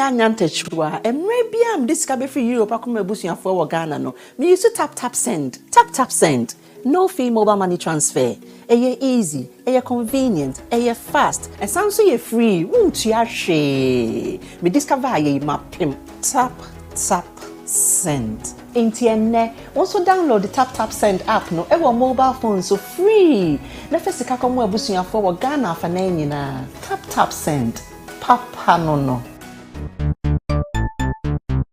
nyantechwa maybe am this ka be free Europe akoma ebusuafo wo Ghana no me use tap send no fee mobile money transfer eye easy eye convenient eye fast and sound so you free won't you hwe me discover ye mapim tap send Intienne also download the tap send app no ewo mobile phone so free na fesika komo ebusuafo wo Ghana fa na nyina tap send papa no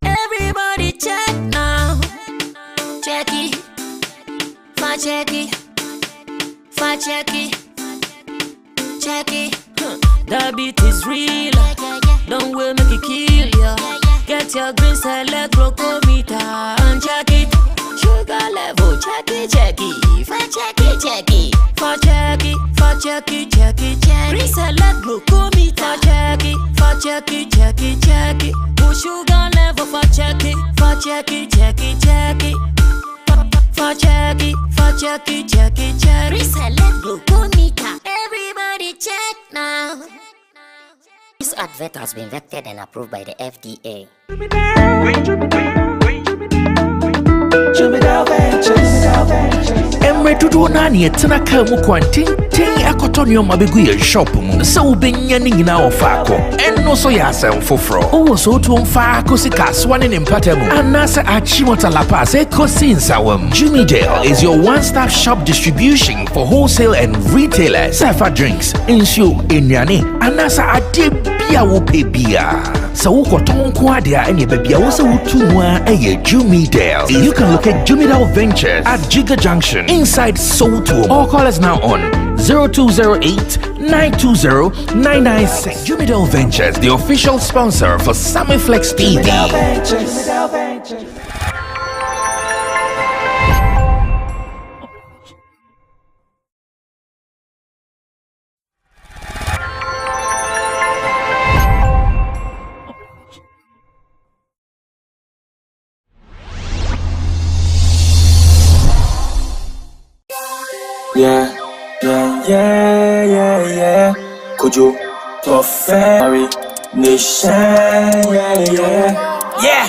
everybody check now check it the beat is real don't will make it kill ya get your green select glucometer and check it sugar level check it green select glucometer check it sugar level for check it reselect glucometer. Everybody check now. This advert has been vetted and approved by the FDA. Amerado nani etena ka mu kwantin akotonyo mabegu ye shop mu se ubenya ni nyina ofako enno so ya asem foforo owo so to mfa akosika swane ne mpatamu anase achimota lapa se kosinsawam. Jimmy Dale is your one-stop shop distribution for wholesale and retailers. Safa drinks, insure, enyane anase ade bia wo pebia. So ukoton ko ade a ene bebia wo se wutu a eye Jimmy Dale. You can locate Jimmy Dale Ventures at Giga Junction inside Soto. Or call us now on 0208-920-996. Jimmy Dale Ventures, the official sponsor for Sammy Flex TV. Yeah. Kojo, Ferry, Nation, yeah.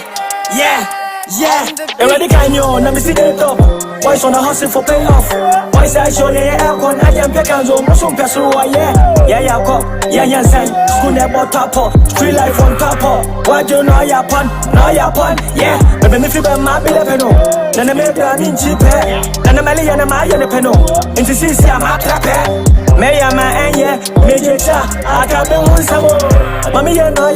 Already can you? Let me see the top. Boys on a hustle for payoff. Boys I show the aircon. I am Pekanzo, Musum Pesu, yeah, cop, yeah, say. School never top up. Street life on top up. What you know, your pun, yeah. But when me flip my bill, then I make a cheap. Then I'm a million and my penno. Into CC, I'm a trapper. May I my major cha, I can't be one some more. Mammy, you know,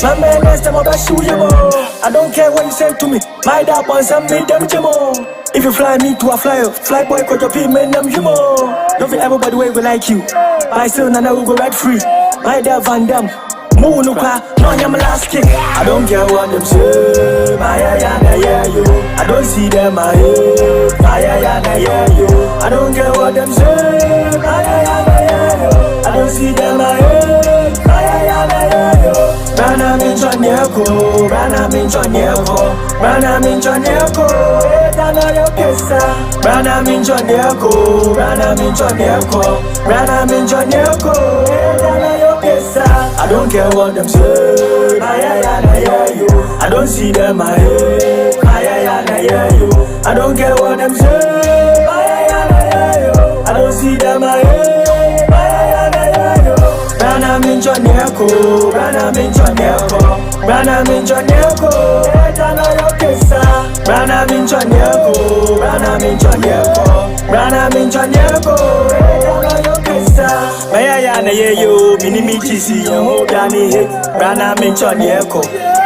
my man, next time I'll shoot you more. I don't care what you said to me. My dad wants some made them more. If you fly me to a fly boy, could you pay me them you more? Don't feel everybody will like you. I still none will go right free. My dad Van Dam. Moonuka, no, I'm last kick. I don't care what them say. I don't see them, I don't care what them say. I don't see them, Brana Minchoniako, Dana Yokesa, Brana Minchoniako, Dana Yokesa. I don't care what them say, I don't see them, I don't care what them say, I don't see them, Brana Minchoniako, Dana Yokesa, Brana Minchoniako, Dana Yokesa. Mayana yo, Minimichi, Yogani hit, Brana Minchoniako,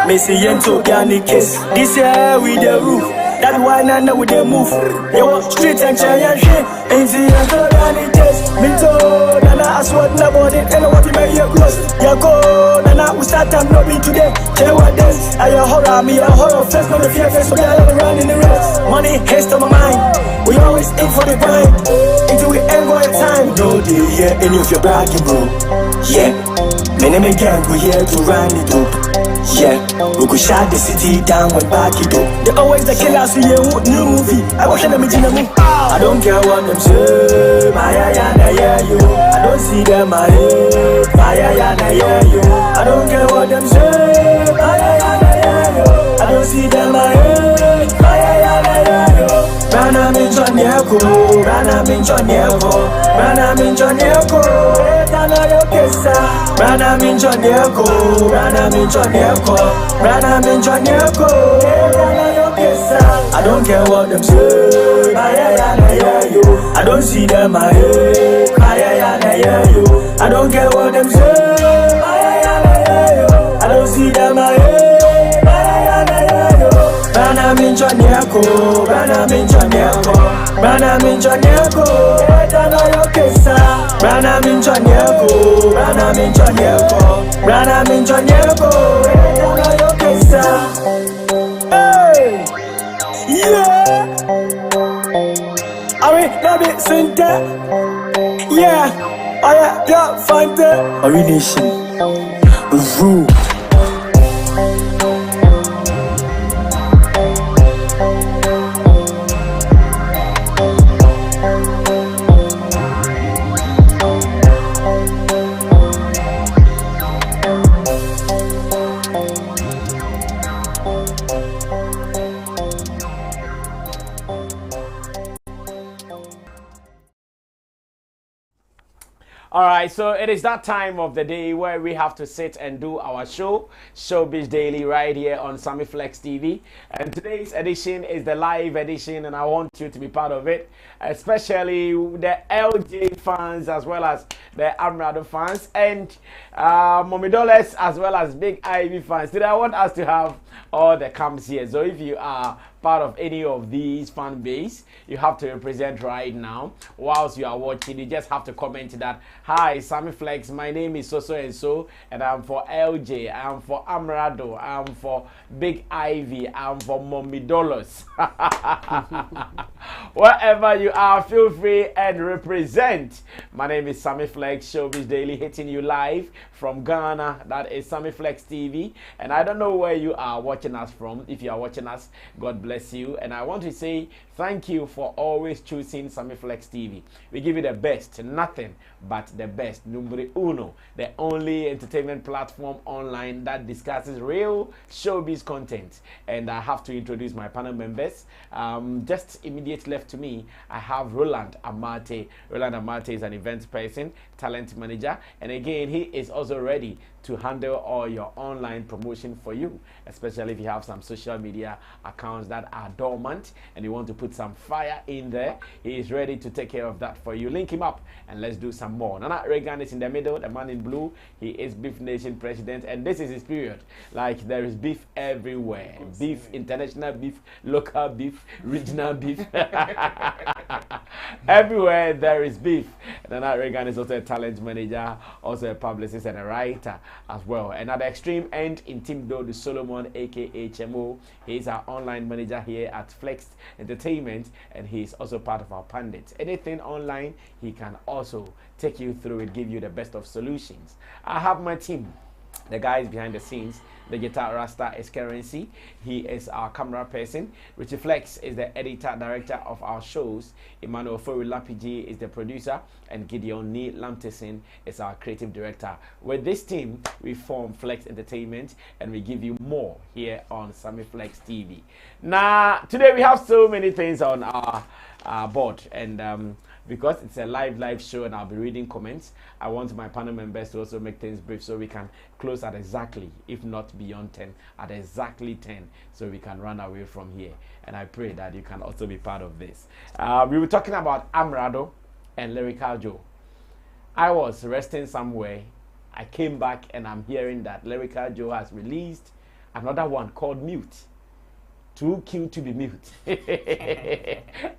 Missy Yento Gani kiss. This year with the roof, that's why Nana with the move. They walk street and giant shit, ain't the Gani test. Minto, Nana, I swear nobody, and what you make your close. Yako, Nana, we start time lobby today. Tell what this, I a horror, me a horror face, no the fear face, so I don't run in the race. Money, haste on my mind, we always aim for the grind. Until we end for a time. No, do you hear any of your bragging, bro? Yeah, many gang, we here to run it up. Yeah, we could shut the city down when back it up. They always the killers, we hear new movie. I watch them in the movie. I don't care what them say, I don't see them, I don't care what them say. I don't see them Rana min chonyeko, Rana min chonyeko, Rana min chonyeko, Rana yo kesa. Rana min chonyeko, Rana min chonyeko, Rana min chonyeko, Rana yo kesa. I don't care what them say. I don't see them I don't care what them say. I don't see them Rana min chonyeko, Rana min chonyeko, Rana min chonyeko, Rana yo kesa. Rana min chonyeko, Rana min chonyeko, Rana min chonyeko, Rana yo kesa. Hey, yeah. I mean, love it, Sinte. Yeah, yeah, find it. Nation, rule. All right, so it is that time of the day where we have to sit and do our show, Showbiz Daily, right here on Sammy Flex TV. And today's edition is the live edition, and I want you to be part of it, especially the LJ fans as well as the Amerado fans and Dollarz as well as Big Ivy fans. Today I want us to have all the camps here. So if you are part of any of these fan base, you have to represent right now. Whilst you are watching, you just have to comment that, hi, Sammy Flex, my name is so and so, and I'm for LJ, I'm for Amerado, I'm for Big Ivy, I'm for Dollarz. Wherever you are, feel free and represent. My name is Sammy Flex, Showbiz Daily, hitting you live from Ghana. That is Sammy Flex TV, and I don't know where you are watching us from. If you are watching us, God bless you, and I want to say thank you for always choosing Sammy Flex TV. We give you the best, nothing but the best, numero uno, the only entertainment platform online that discusses real showbiz content. And I have to introduce my panel members. Just immediate left to me, I have Roland Amate. Roland Amate is an event person, talent manager, and again, he is also ready to handle all your online promotion for you, especially if you have some social media accounts that are dormant and you want to put some fire in there. He is ready to take care of that for you. Link him up and let's do some more. Nana Reagan is in the middle, the man in blue. He is Beef Nation president, and this is his period. Like, there is beef everywhere. Beef, international beef, local beef, regional beef. Everywhere there is beef. Nana Reagan is also a talent manager, also a publicist and a writer as well. And at the extreme end, in Team Dodo Solomon, aka HMO, he is our online manager here at Flex Entertainment, and he is also part of our pundits. Anything online, he can also take you through it, give you the best of solutions. I have my team, the guys behind the scenes. The guitar Rasta is Currency. He is our camera person. Richie Flex is the editor director of our shows. Emmanuel Fori Lapiji is the producer, and Gideon Nee Lamteson is our creative director. With this team, we form Flex Entertainment, and we give you more here on Sammy Flex TV. Now, today we have so many things on our board, and because it's a live show and I'll be reading comments, I want my panel members to also make things brief so we can close at exactly, if not beyond 10, at exactly 10, so we can run away from here. And I pray that you can also be part of this. We were talking about Amerado and Lyrikal Joe. I was resting somewhere. I came back and I'm hearing that Lyrikal Joe has released another one called Mute. Too cute to be mute.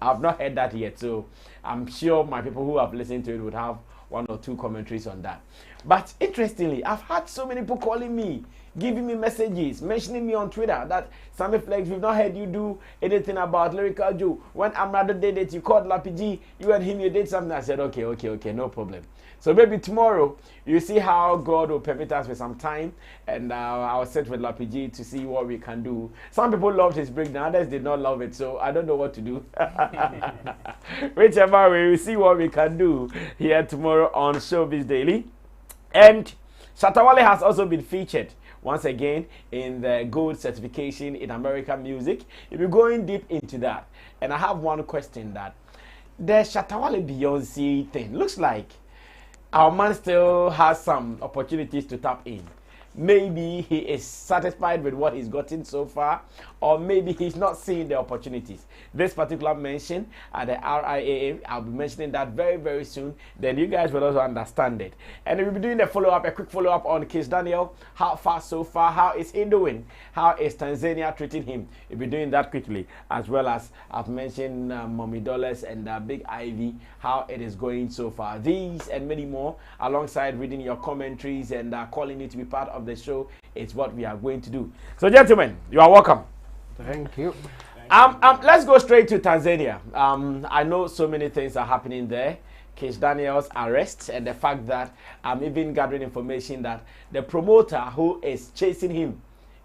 I've not heard that yet, so I'm sure my people who have listened to it would have one or two commentaries on that. But interestingly, I've had so many people calling me, giving me messages, mentioning me on Twitter that Sammy Flex, we've not heard you do anything about Lyrikal Joe. When Amerado did it, you called Lapiji, you and him, you did something. I said, okay, no problem. So maybe tomorrow, you see how God will permit us with some time, and I'll sit with Lapiji to see what we can do. Some people loved his breakdown, others did not love it, so I don't know what to do. Whichever way, we'll see what we can do here tomorrow on Showbiz Daily. And Shatta Wale has also been featured once again in the gold certification in American music. We'll be going deep into that. And I have one question that the Shatta Wale Beyonce thing looks like our man still has some opportunities to tap in. Maybe he is satisfied with what he's gotten so far, or maybe he's not seeing the opportunities. This particular mention at the RIAA, I'll be mentioning that very, very soon. Then you guys will also understand it. And we'll be doing a follow-up, a quick follow-up on Kiss Daniel. How far so far? How is he doing? How is Tanzania treating him? We'll be doing that quickly, as well as I've mentioned Mommy Dollarz and Big Ivy, how it is going so far. These and many more, alongside reading your commentaries and calling you to be part of the show, it's what we are going to do. So, gentlemen, you are welcome. Thank you. Let's go straight to Tanzania. I know so many things are happening there. Kiss Daniel's arrest and the fact that I'm even gathering information that the promoter who is chasing him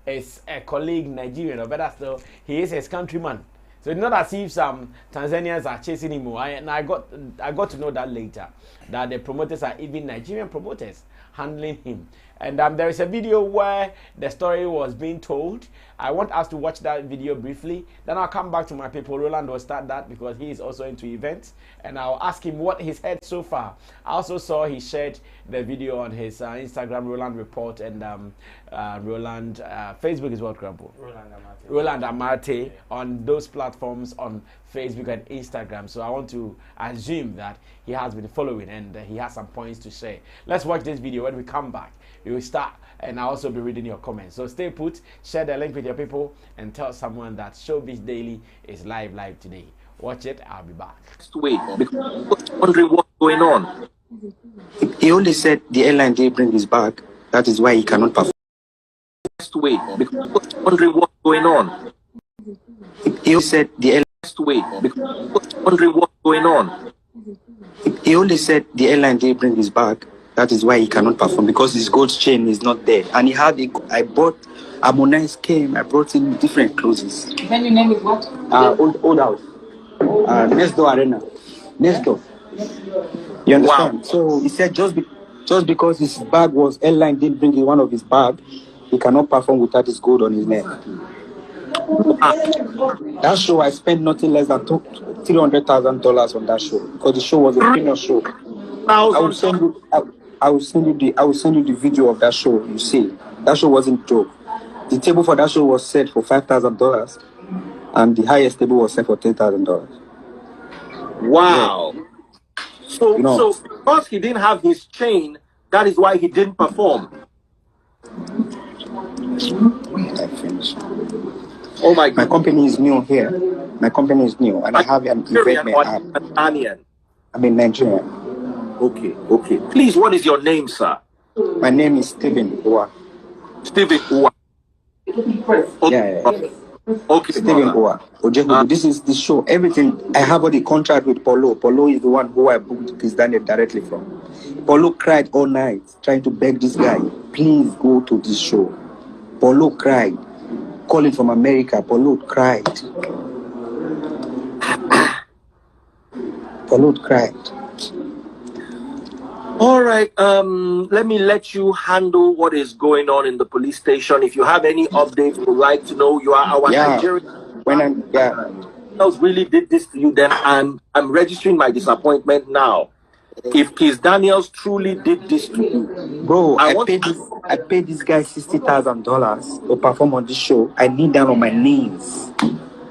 is a colleague Nigerian, or better still, he is his countryman. So it's not as if some Tanzanians are chasing him. And I got to know that later, that the promoters are even Nigerian promoters handling him. And there is a video where the story was being told. I want us to watch that video briefly. Then I'll come back to my people. Roland will start that because he is also into events. And I'll ask him what he's heard so far. I also saw he shared the video on his Instagram, Roland Report, and Roland, Facebook is what, Grandpa? Roland Amate on those platforms on Facebook and Instagram. So I want to assume that he has been following and he has some points to share. Let's watch this video. When we come back, we will start, and I'll also be reading your comments. So stay put, share the link with your people, and tell someone that Showbiz Daily is live today. Watch it. I'll be back. Wait, because wondering what's going on. He only said the airline didn't bring his bag. That is why he cannot perform. Wait, because wondering what's going on. He only said the airline. Wait, because wondering what's going on. He only said the airline didn't bring his bag. That is why he cannot perform, because his gold chain is not there. And he had I bought Harmonize came. I brought in different clothes. Then your name is what? Old house. Next door arena. Next door. You understand? Wow. So he said just because his bag was airline didn't bring in one of his bag, he cannot perform without his gold on his neck. That show I spent nothing less than $300,000 on that show, because the show was a premium show. I will send you the video of that show. You see, that show wasn't joke. The table for that show was set for $5,000, and the highest table was set for $10,000. Wow. Yeah. So because he didn't have his chain, that is why he didn't perform. I finished. Oh my God. My company is new here. My company is new, and I have an event app. I'm in Nigeria. Okay. Please, what is your name, sir? My name is Stephen Uwa. Stephen Uwa. Okay. Yeah. Okay, Stephen Uwa. This is the show. Everything. I have all the contract with Polo. Polo is the one who I booked this Daniel directly from. Polo cried all night trying to beg this guy, please go to this show. Polo cried. Calling from America. Polo cried. Polo cried. All right, let me let you handle what is going on in the police station. If you have any updates, would like to know, you are our Nigerian. Else really did this to you, then I'm registering my disappointment now. If Kiss Daniels truly did this to you, bro, I paid this guy $60,000 to perform on this show. I kneel down on my knees.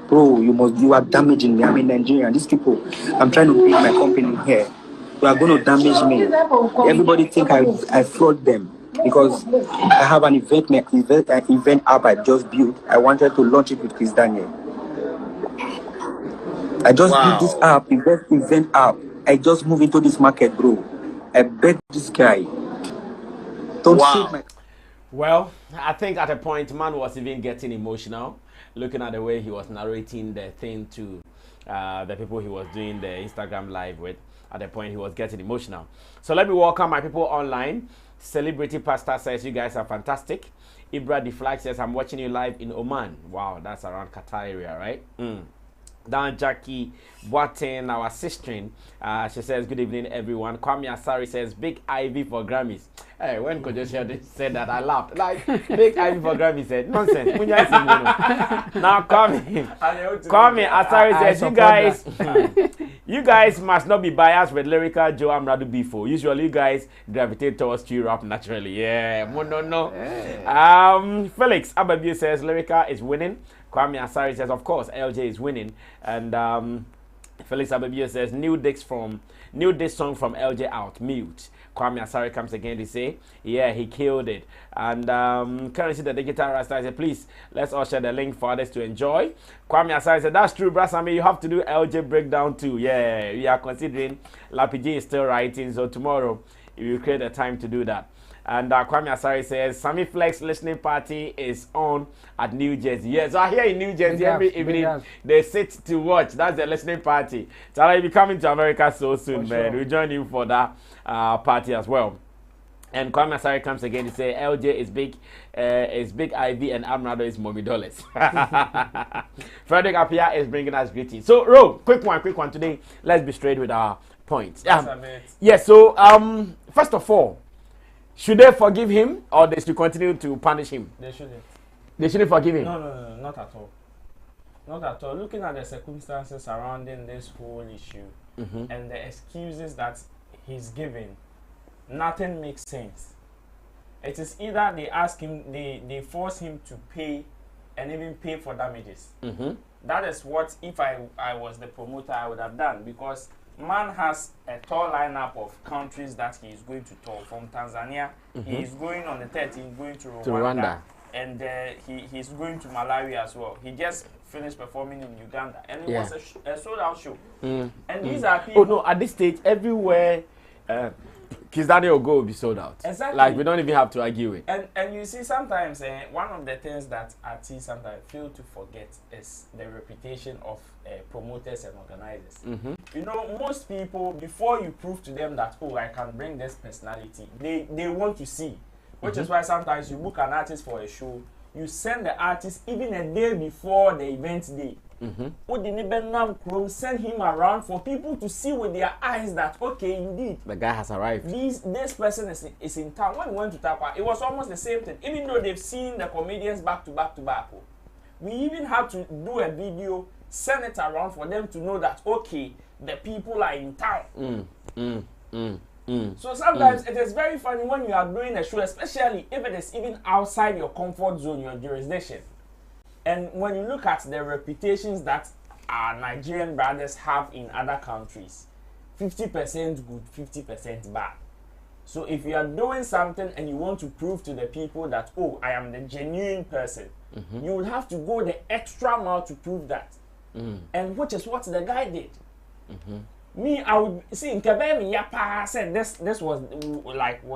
Bro, you are damaging me. I'm in Nigeria. These people, I'm trying to build my company here. You are going to damage me. Everybody think I fraud them because I have an event app I just built. I wanted to launch it with Kiss Daniel. I just built this app, event app. I just moved into this market, bro. I beg this guy. Don't shoot my... Well, I think at a point, man was even getting emotional, looking at the way he was narrating the thing to the people he was doing the Instagram live with. At the point, he was getting emotional. So let me welcome my people online. Celebrity Pastor says, you guys are fantastic. Ibra the Flag says, I'm watching you live in Oman. Wow, that's around Qatar area, right? Dan Jackie Boateng, our sister, she says, good evening, everyone. Kwame Asari says, Big Ivy for Grammys. Hey, when Kojo said that, I laughed. Like, big Ivy for Grammy said, nonsense. Now, Kwame, Asari says, you guys must not be biased with Lyrikal Joe Amerado before. Usually, you guys gravitate towards true rap naturally. Yeah, no. Hey. Felix Ababi says, Lyrikal is winning. Kwame Asari says, of course, LJ is winning. And Felix Ababi says, new disc song from LJ out, mute. Kwame Asari comes again to say, yeah, he killed it. And currently the digital rasta said, please, let's all share the link for others to enjoy. Kwame Asari said, that's true, Brad Sammy, you have to do LJ breakdown too. Yeah, we are considering. Lapiji is still writing, so tomorrow we will create a time to do that. And Kwame Asari says, Sammy Flex listening party is on at New Jersey. Yes, so here in New Jersey every evening they sit to watch. That's the listening party. So I'll be coming to America so soon, man. Sure. We'll join you for that party as well. And Kwame Asari comes again to say, LJ is Big Ivy and Amerado is Mommy Dollarz. Frederick Apia is bringing us greetings. So, Ro, quick one today. Let's be straight with our points. Yes, so first of all, should they forgive him or they should continue to punish him? They shouldn't. They shouldn't forgive him? No, not at all. Not at all. Looking at the circumstances surrounding this whole issue and the excuses that he's giving, nothing makes sense. It is either they ask him, they force him to pay and even pay for damages. That is what, if I was the promoter, I would have done, because man has a tour lineup of countries that he is going to tour. From Tanzania, he is going on the 13th, he's going to Rwanda. And he's going to Malawi as well. He just finished performing in Uganda, and it was a sold-out show. And these are people. Oh no! At this stage, everywhere, Kiss Daniel will be sold out. Exactly. Like we don't even have to argue it. And you see, sometimes one of the things that artists sometimes fail to forget is the reputation of promoters and organizers. You know, most people, before you prove to them that, oh, I can bring this personality, they want to see. Which is why sometimes you book an artist for a show, you send the artist even a day before the event day. Send him around for people to see with their eyes that, okay, indeed, the guy has arrived. This person is in town. When we went to Tapa, it was almost the same thing. Even though they've seen the comedians back to back, we even had to do a video, send it around for them to know that, okay, the people are in town. So sometimes it is very funny when you are doing a show, especially if it is even outside your comfort zone, your jurisdiction. And when you look at the reputations that our Nigerian brothers have in other countries, 50% good, 50% bad. So if you are doing something and you want to prove to the people that, oh, I am the genuine person, you will have to go the extra mile to prove that. And which is what the guy did. Me, I would see in Kebemi Yapa said this was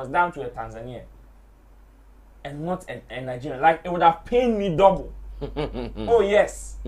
down to a Tanzanian and not a Nigerian. Like, it would have pained me double. Oh yes.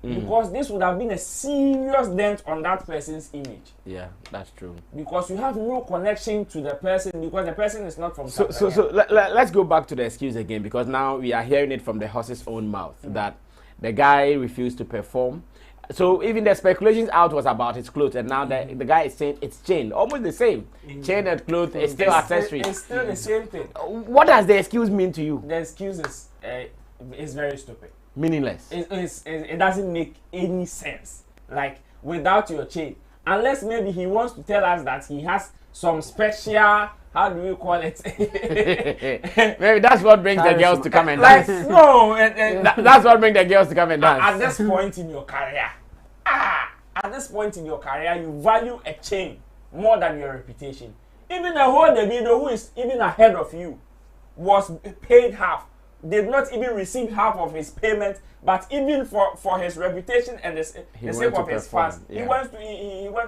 Because this would have been a serious dent on that person's image. Yeah, that's true. Because you have no connection to the person, because the person is not from Tanzania. So let's go back to the excuse again, because now we are hearing it from the horse's own mouth that the guy refused to perform. So even the speculations out was about his clothes, and now the guy is saying it's chain, almost the same. Chain and clothes is still accessories. It's still the same thing. What does the excuse mean to you? The excuse is very stupid. Meaningless. It doesn't make any sense. Like, without your chain, unless maybe he wants to tell us that he has some special, how do you call it? Maybe that's what brings the girls to come and dance. No, that's what brings the girls to come and dance. At this point in your career, you value a chain more than your reputation. Even a whole Davido, who is even ahead of you, was paid half. Did not even receive half of his payment, but even for his reputation and the sake of his fans, he went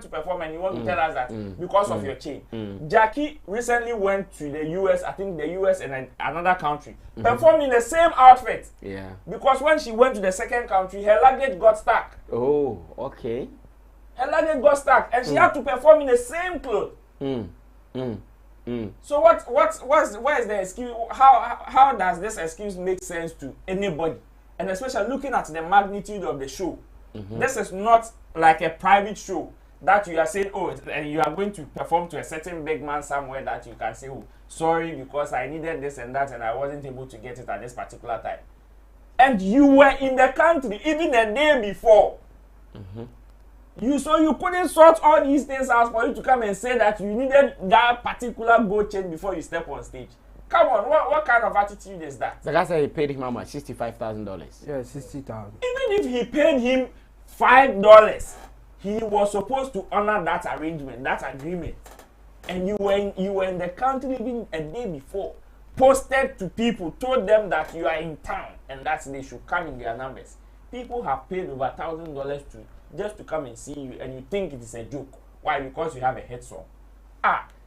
to perform, and he wants to tell us that because of your chain. Jackie recently went to the US, I think the US and another country, performed in the same outfit. Yeah. Because when she went to the second country, her luggage got stuck. Oh, okay. Her luggage got stuck, and she had to perform in the same clothes. So where is the excuse? How does this excuse make sense to anybody? And especially looking at the magnitude of the show. This is not like a private show. that you are saying, oh, and you are going to perform to a certain big man somewhere that you can say, oh, sorry because I needed this and that and I wasn't able to get it at this particular time. And you were in the country even a day before. So you couldn't sort all these things out for you to come and say that you needed that particular gold chain before you step on stage. Come on, what kind of attitude is that? The guy said he paid him how much? $65,000. Yeah, 60,000. Even if he paid him $5, he was supposed to honor that arrangement, that agreement. And you were in the country even a day before, posted to people, told them that you are in town and that they should come in their numbers. People have paid over $1,000 just to come and see you, and you think it is a joke. Why? Because you have a hit song.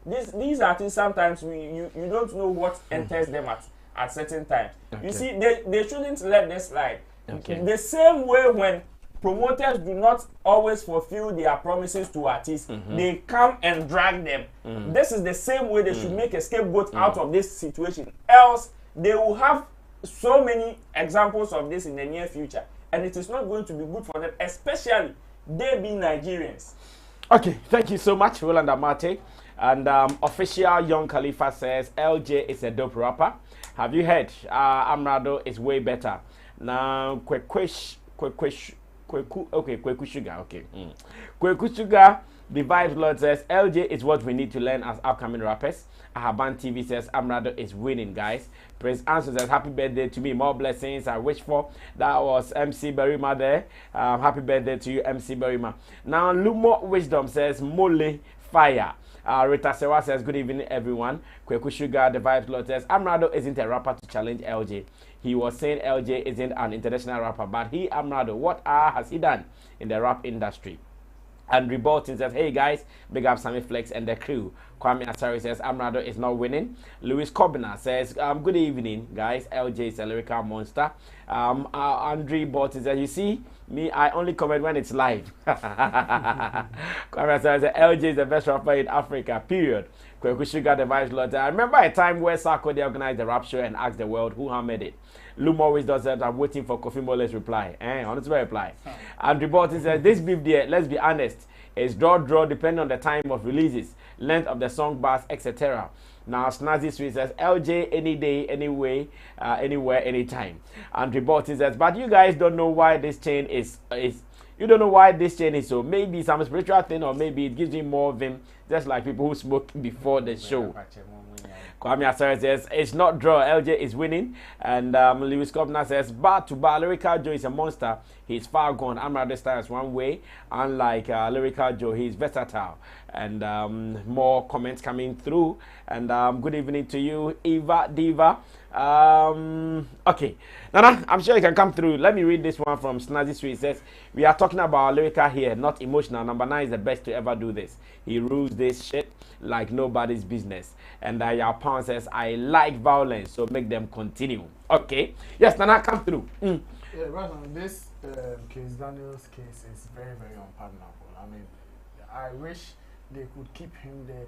These artists sometimes you don't know what enters them at certain times. Okay. You see, they shouldn't let this slide. Okay. The same way when promoters do not always fulfill their promises to artists, they come and drag them. This is the same way they should make a scapegoat out of this situation. Else, they will have so many examples of this in the near future, and it is not going to be good for them, especially they being Nigerians. Okay, thank you so much, Roland Amate. And official Young Khalifa says LJ is a dope rapper. Have you heard? Amerado is way better. Now, Kweku Sugar. Okay. Kweku Sugar, the Vibes Lord says LJ is what we need to learn as upcoming rappers. Ahaban TV says Amerado is winning, guys. Prince Answer says happy birthday to me. More blessings I wish for. That was MC Berima there. Happy birthday to you, MC Berima. Now, Lumo Wisdom says Mole Fire. Rita Sewa says good evening, everyone. Kweku Sugar, the Vibes Lord says Amerado isn't a rapper to challenge LJ. He was saying LJ isn't an international rapper, but he, Amerado, what has he done in the rap industry? Andrew Bolton says, hey guys, big up Sammy Flex and the crew. Kwame Asari says, Amerado is not winning. Louis Kobina says, good evening, guys. LJ is a lyrical monster. Andrew Bolton says, you see, me, I only comment when it's live. Kwame Asari says, LJ is the best rapper in Africa, period. Kweku Sugar, the Vice Lord. I remember a time where Sarkodie organized the rap show and asked the world who hammered it. Lumo always does that. I'm waiting for Kofi Mole's reply. Honest reply. Andrew Bolton says, this beef there, let's be honest, is draw depending on the time of releases, length of the song bars, etc. Now, Snazzy Sweet says, LJ any day, anyway, anywhere, anytime. Andrew Bolton says, but you guys don't know why this chain is you don't know why this chain is so. Maybe some spiritual thing, or maybe it gives you more vim, just like people who smoke before the show. Kwame Asare says, it's not draw, LJ is winning. And Lewis Kovner says, bar to bar, Lyrikal Joe is a monster. He's far gone. Amerado styles one way. Unlike Lyrikal Joe, he's versatile. And more comments coming through. And good evening to you, Eva Diva. Okay, Nana, I'm sure you can come through. Let me read this one from Snazzy Sweet. It says, we are talking about Lyrikal here, not emotional. Number 9 is the best to ever do this. He rules this shit like nobody's business. And Yapan says, I like violence, so make them continue. Okay, yes, Nana, come through. Yeah, right on this case, Daniel's case is very, very unpardonable. I mean, I wish they could keep him there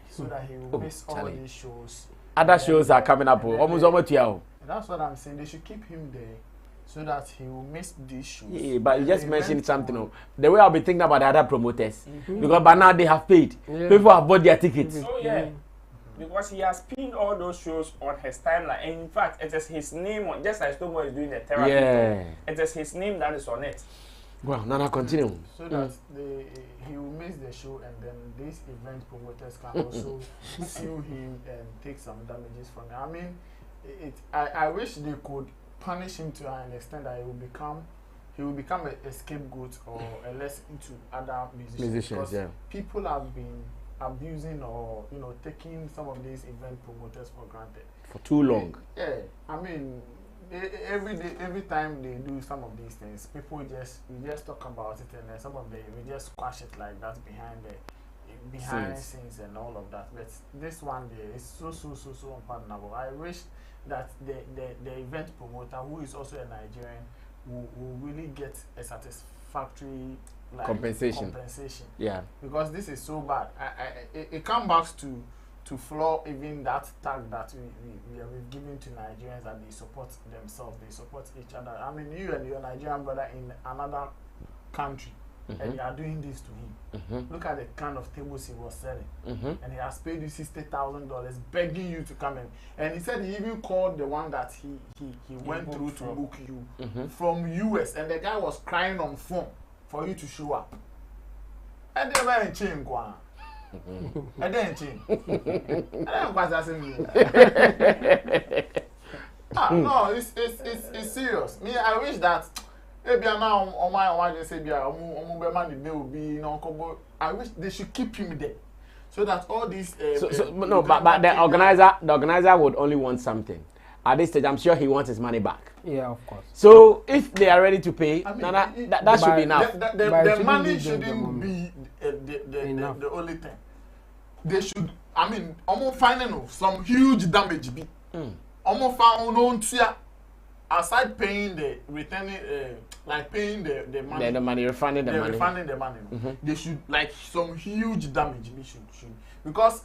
so that he will miss all these shows. Other shows are coming up, almost here. That's what I'm saying. They should keep him there so that he will miss these shows. Yeah, but you just mentioned something. The way I'll be thinking about the other promoters, because by now they have paid. Yeah. People have bought their tickets. Oh yeah, because he has pinned all those shows on his timeline. And in fact, it is his name on, just like Stonebwoy is doing the therapy. Yeah. It is his name that is on it. Well, Nana, continue. So that he will miss the show, and then these event promoters can also sue him and take some damages from it. I mean, I wish they could punish him to an extent that he will become a scapegoat or a lesson to other musicians. Yeah. People have been abusing or taking some of these event promoters for granted for too long. Yeah, I mean, every time they do some of these things, people just talk about it, and then some of them we just squash it like that behind scenes and all of that. But this one there is so unpardonable. I wish that the event promoter, who is also a Nigerian, will really get a satisfactory compensation. Yeah, because this is so bad. It comes back to flaw even that tag that we've given to Nigerians, that they support themselves, they support each other. I mean, you and your Nigerian brother in another country, and you are doing this to him. Look at the kind of tables he was selling, and he has paid you $60,000, begging you to come in. And he said he even called the one that he went through to book you from US, and the guy was crying on phone for you to show up. And they were in chain, and then change. I don't no, it's serious. Me, I wish that maybe now on my just say I wish they should keep him there, so that all these. But the organizer would only want something. At this stage, I'm sure he wants his money back. Yeah, of course. So if they are ready to pay, I mean, that should be enough. The money shouldn't be the only thing. They should, I mean, almost finding some huge damage be. Almost found on aside paying the returning, like paying the money. The money, refunding the money. Refunding the money. They should, like, some huge damage be should. Because,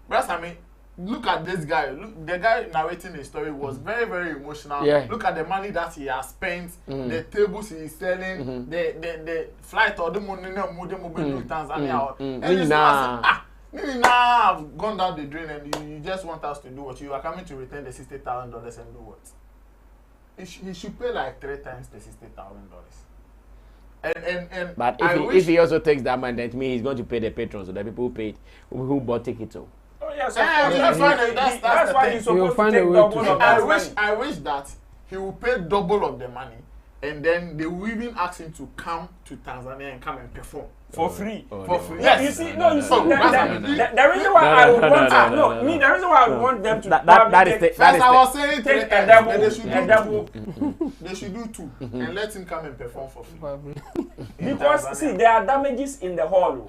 I mean, look at this guy. Look, the guy narrating the story was very, very emotional. Yeah. Look at the money that he has spent, the tables he is selling, the flight or the money to Tanzania. And it's now I've gone down the drain, and you just want us to do what you are coming to return the $60,000 and do what? He should pay like 3 times the $60,000. And but if he also takes that money, that means he's going to pay the patrons, so the people who paid, who bought tickets. Oh yes, that's why he's supposed to take double of that. I wish that he will pay double of the money, and then they will even ask him to come to Tanzania and come and perform for free. For free. Yes. You see, the reason why I would want the reason why I would want them to that is I was saying take a double. They should do 2 and let him come and perform for free. Because see, there are damages in the hall.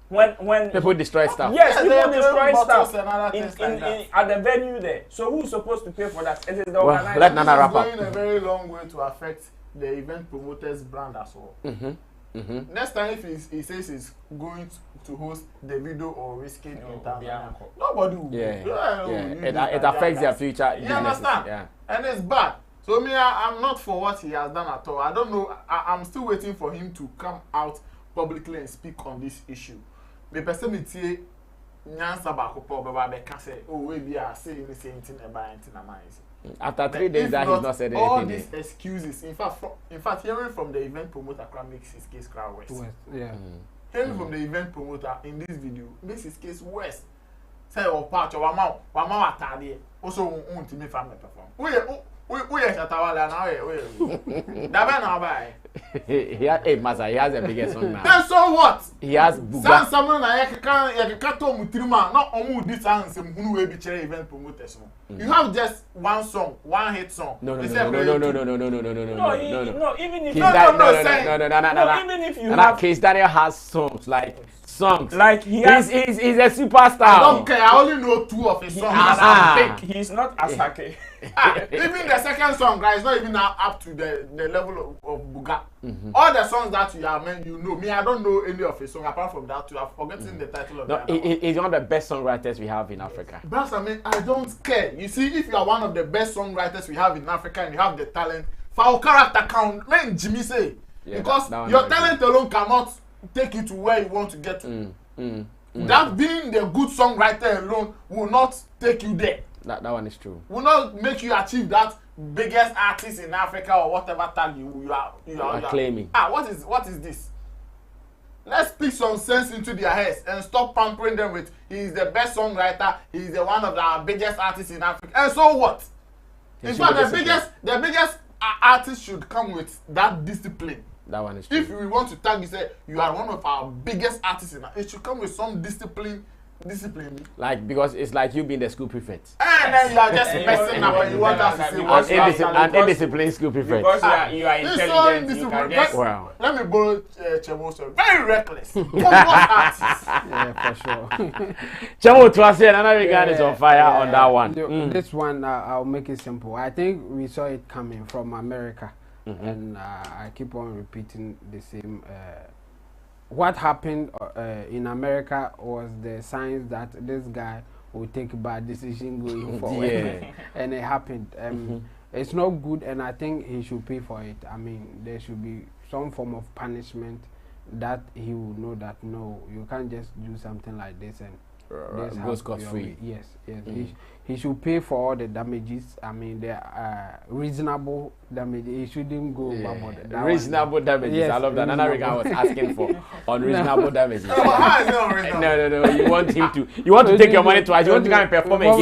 When people destroy stuff. Yes, people destroy stuff at the venue there. So who's supposed to pay for that? It is the organizer. Let Nana wrap up. It's going a very long way to affect the event promoter's brand as well. Next time, if he says he's going to host the video or risking in Tanzania, nobody will. It affects their future. You understand? Yeah. And it's bad. So me, I'm not for what he has done at all. I don't know. I'm still waiting for him to come out publicly and speak on this issue. The person me say, "Nyansa ba kopo baba be ka say, oh we be say the same thing about anything am I." After 3 days that he's not said anything. All these excuses, in fact, hearing from the event promoter makes his case cry worse. Yeah. Hearing from the event promoter in this video makes his case worse. Say, "Oh, part of Wama atade." Also, won't me family perform. We are Shatta Wale now. Dabe na buy. He has the biggest song now. Then so what? He has Buga. Someone na yeka to mutrima na omu di chance hunu we be chere event promoters no. You have just one song, one hit song. No. Even if even if you have Case Daniel has songs like he has he's a superstar. I don't care. I only know 2 of his songs. He's not Asake. Even the second song, guys, not even up to the level of Buga. All the songs that you have meant, you know. Me, I don't know any of his songs apart from that. I've forgotten the title of that. He's one of the best songwriters we have in Africa. But I mean, I don't care. You see, if you are one of the best songwriters we have in Africa and you have the talent, for our character count, man, Jimmy say, because your talent alone cannot take you to where you want to get to. That being the good songwriter alone will not take you there. That one is true. Will not make you achieve that biggest artist in Africa or whatever tag you are claiming. What is this? Let's speak some sense into their heads and stop pampering them with he's the best songwriter, he's the one of the biggest artists in Africa. And so what? In fact, the biggest artist should come with that discipline. That one is true. If we want to tag you, say you are one of our biggest artists in it should come with some discipline. Like, because it's like you being the school prefect. And then you are just messing up and you want us to say what's an indisciplined school prefect. Because you are intelligent, you can just... Wow. Let me borrow Chemo's very reckless. Yeah, for sure. Chemo to us here, another guy is on fire on that one. This one, I'll make it simple. I think we saw it coming from America. And I keep on repeating the same. What happened in America was the signs that this guy will take bad decision going forward. And it happened. It's not good, and I think he should pay for it. I mean, there should be some form of punishment that he will know that no, you can't just do something like this and go scot free. Yes. He should pay for all the damages. I mean, the reasonable damages. He shouldn't go overboard. Reasonable damages. Yes, I love that. Lyrikal was asking for unreasonable damages. How is it unreasonable? No. You want him to. You want to take your money twice. You want to come and perform again.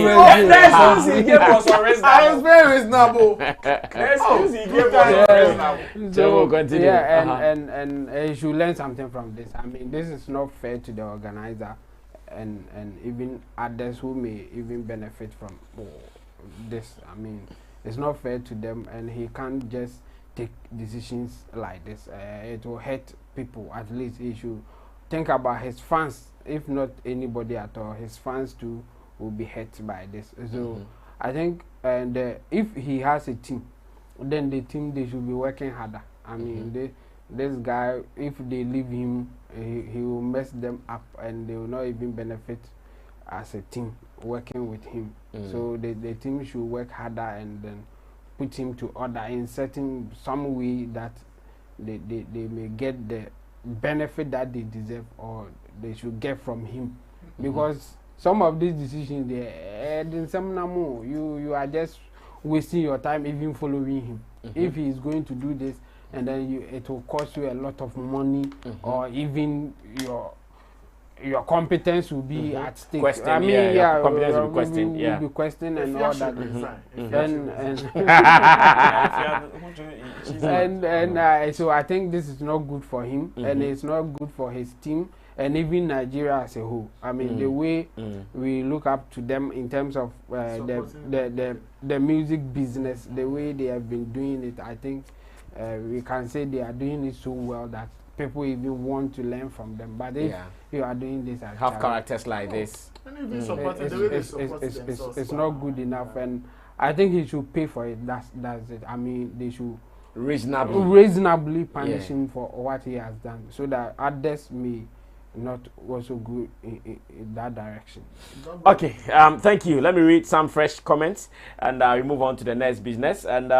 He gave us unreasonable. I was very reasonable. He gave us unreasonable. So we'll continue. Yeah, and he should learn something from this. I mean, this is not fair to the organizer. And even others who may even benefit from this. I mean, it's not fair to them, and he can't just take decisions like this. It will hurt people. At least he should think about his fans. If not anybody at all, his fans too will be hurt by this. So I think, if he has a team, then the team, they should be working harder. I mean, this guy, if they leave him, he will mess them up, and they will not even benefit as a team working with him. So the team should work harder and then put him to order in some way that they may get the benefit that they deserve or they should get from him. Because some of these decisions, you are just wasting your time even following him. If he is going to do this, and then it will cost you a lot of money, or even your competence will be at stake. Question, I mean, competence will be questioned. Will be questioned and all that. And so I think this is not good for him, and it's not good for his team, and even Nigeria as a whole. I mean, the way we look up to them in terms of the music business, the way they have been doing it, I think we can say they are doing it so well that people even want to learn from them. But if you are doing this, have characters like this, it's not good enough, and I think he should pay for it. That's it. I mean, they should reasonably punish him for what he has done, so that others may not also go in that direction. Okay, thank you. Let me read some fresh comments, and we move on to the next business. And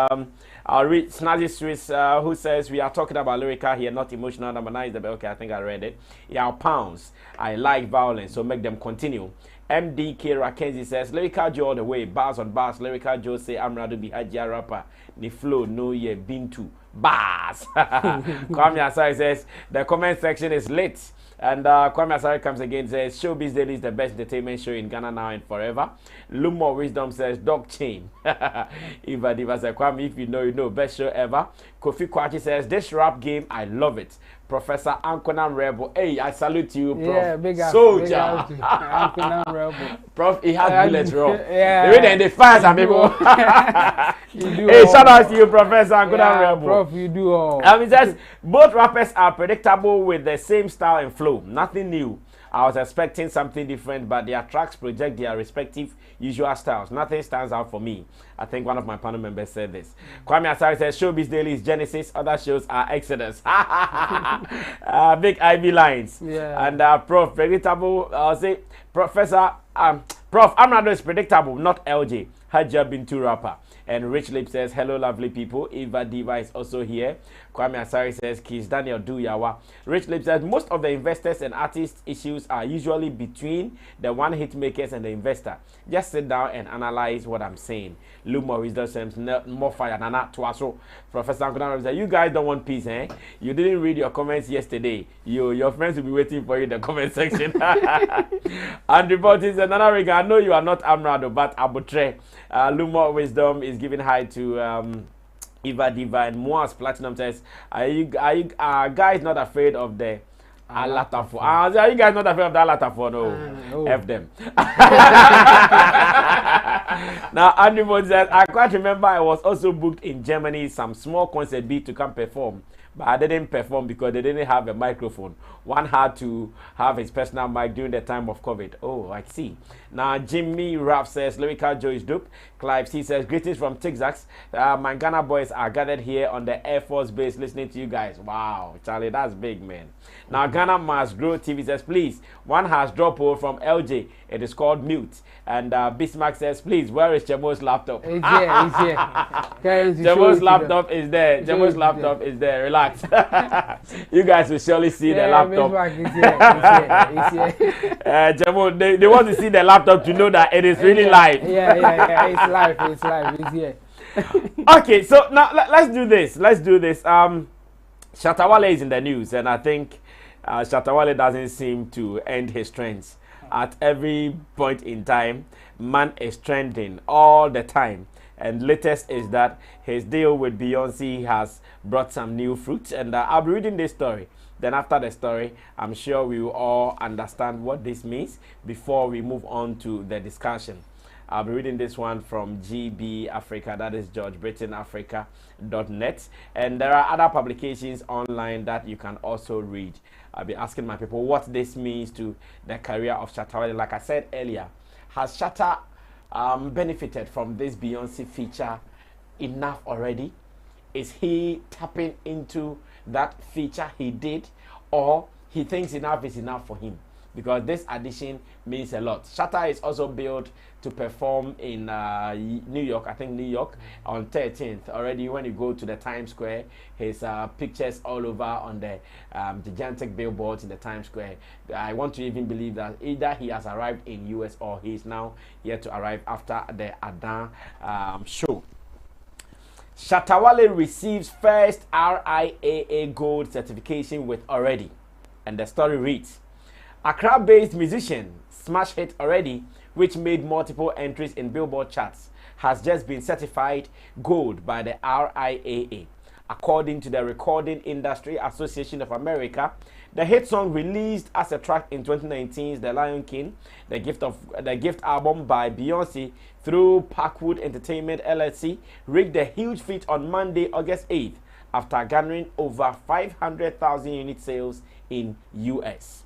I'll read Snazzy Swiss, who says, we are talking about Lyrikal here, not emotional. Number 9 is the best. Okay, I think I read it. Yeah, pounds. I like violence, so make them continue. MDK Rakenzi says, Lyrikal Joe all the way. Bars on bars. Lyrikal Joe say, Amerado be Hajia rapper. Ni flow, no ye been to. Bars. Kwame Asai says, the comment section is lit. And Kwame Asari comes again and says, Showbiz Daily is the best entertainment show in Ghana now and forever. Lumo Wisdom says, Dog Chain. Eva Diva says, Kwame, if you know, you know. Best show ever. Kofi Kwachi says, this rap game, I love it. Professor Ankonam Rebel. Hey, I salute you, Prof. Yeah, big up. Soldier. Ankonam Rebel. Prof, he has bullets, bro. Yeah. The way they fire some people. Hey, shout out to you, Professor Ankonam Rebel. Prof, you do all. It says, both rappers are predictable with the same style and flow. Nothing new. I was expecting something different, but their tracks project their respective usual styles. Nothing stands out for me. I think one of my panel members said this. Kwame Asari says, Showbiz Daily is Genesis. Other shows are Exodus. Big Ivy lines. Yeah. And Prof, predictable. I'll say, Professor, Prof, Amerado is predictable, not LJ. Hajia Bintu rapper. And Rich Lip says, hello, lovely people. Eva Diva is also here. Kwame Asari says, Kiss Daniel Duyawa. Rich Lip says, most of the investors and artists issues are usually between the one hit makers and the investor. Just sit down and analyze what I'm saying. Lumo Wisdom says, more fire than that. Professor Ankonam says, you guys don't want peace, eh? You didn't read your comments yesterday. Your friends will be waiting for you in the comment section. Andrew Bottis says, Lyrikal, I know you are not Amerado, but Abutre. Lumo Wisdom is giving hi to Eva Diva, and Moas Platinum says, are you guys not afraid of the Alatafo? Are you guys not afraid of the Alatafo? No, F them. Now, Andrew Bottis says, I quite remember I was also booked in Germany, some small concert beat to come perform. But I didn't perform because they didn't have a microphone. One had to have his personal mic during the time of COVID. Oh, I see. Now, Jimmy Raff says, Lyrikal Joe is dope. Clive C says, greetings from Texas. My Ghana boys are gathered here on the Air Force Base listening to you guys. Wow, Charlie, that's big, man. Now, Ghana Must Grow TV says, please, one has dropped from LJ. It is called Mute. And Bismarck says, please, where is Chemo's laptop? It's here. Chemo's laptop is there. Chemo's laptop is there. Relax. You guys will surely see the laptop. It's here. Chemo, they want to see the laptop to know that it is really live. Yeah. It's live. It's here. Okay, so now let's do this. Shatta Wale is in the news, and I think Shatta Wale doesn't seem to end his trends. At every point in time, man is trending all the time. And latest is that his deal with Beyonce has brought some new fruits. And I'll be reading this story. Then after the story, I'm sure we will all understand what this means before we move on to the discussion. I'll be reading this one from GB Africa, that is GeorgeBritainAfrica.net. And there are other publications online that you can also read. I'll be asking my people what this means to the career of Shatta Wale. Like I said earlier, has Shatta benefited from this Beyonce feature enough already? Is he tapping into that feature he did, or he thinks enough is enough for him? Because this addition means a lot. Shatta is also billed to perform in New York, on 13th. Already when you go to the Times Square, his pictures all over on the gigantic billboards in the Times Square. I want to even believe that either he has arrived in US or he is now yet to arrive after the Adan show. Shatta Wale receives first RIAA Gold certification with Already. And the story reads, Accra-based musician, smash hit Already, which made multiple entries in Billboard charts, has just been certified gold by the RIAA. According to the Recording Industry Association of America, the hit song released as a track in 2019's The Lion King, the gift album by Beyonce through Parkwood Entertainment LLC, rigged a huge feat on Monday, August 8th, after garnering over 500,000 unit sales in US.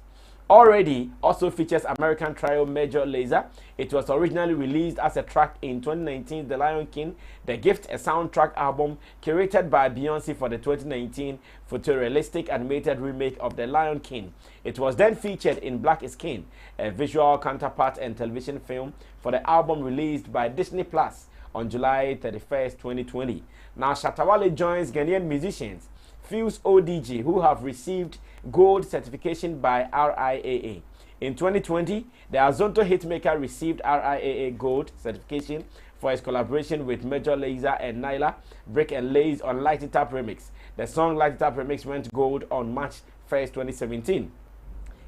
Already also features American trio Major Lazer. It was originally released as a track in 2019's The Lion King, The Gift, a soundtrack album curated by Beyonce for the 2019 photorealistic animated remake of The Lion King. It was then featured in Black is King, a visual counterpart and television film for the album released by Disney Plus on July 31st, 2020. Now Shatta Wale joins Ghanaian musicians Fuse ODG, who have received gold certification by RIAA. In 2020, the Azonto hitmaker received RIAA gold certification for his collaboration with Major Lazer and Nyla, Brick and Lays on Light It Up Remix. The song Light It Up Remix went gold on March 1st, 2017.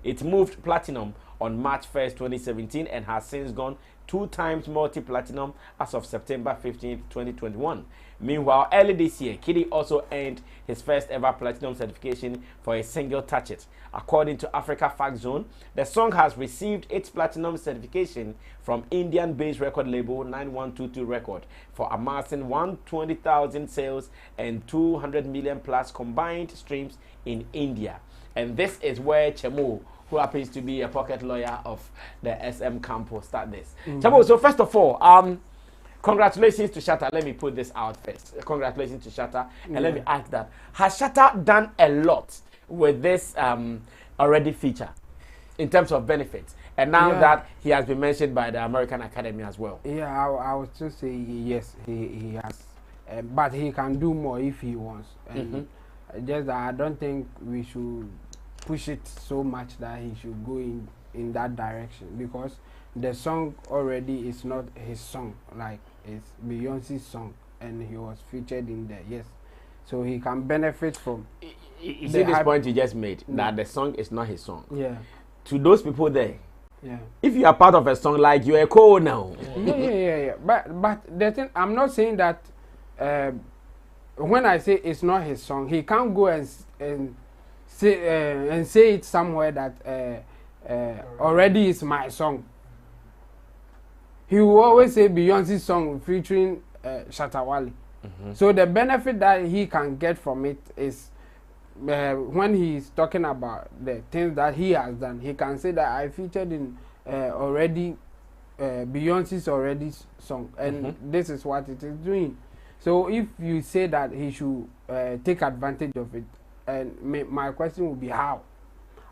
It moved platinum on March 1st, 2017 and has since gone 2 times multi-platinum as of September 15th, 2021. Meanwhile, early this year, Kiddy also earned his first ever platinum certification for a single Touch It. According to Africa Fact Zone, the song has received its platinum certification from Indian-based record label 9122 Record for amassing 120,000 sales and 200 million plus combined streams in India. And this is where Chemo, who happens to be a pocket lawyer of the SM camp, will start this. Chemo, so first of all, congratulations to Shatta. Let me put this out first. Congratulations to Shatta. And let me ask that. Has Shatta done a lot with this Already feature in terms of benefits? And now that he has been mentioned by the American Academy as well. Yeah, I would still say yes, he has. But he can do more if he wants. And just I don't think we should push it so much that he should go in that direction, because the song Already is not his song, like it's Beyonce's song, and he was featured in there. Yes, so he can benefit from. You see this point you just made, that the song is not his song. Yeah. To those people there, yeah. If you are part of a song, like you are cool now. Yeah. But the thing, I'm not saying that. When I say it's not his song, he can't go and say it somewhere that Already is my song. He will always say Beyonce's song featuring Shatta Wale. So the benefit that he can get from it is when he's talking about the things that he has done, he can say that I featured in Already Beyonce's already song, and this is what it is doing. So if you say that he should take advantage of it, and my question would be how?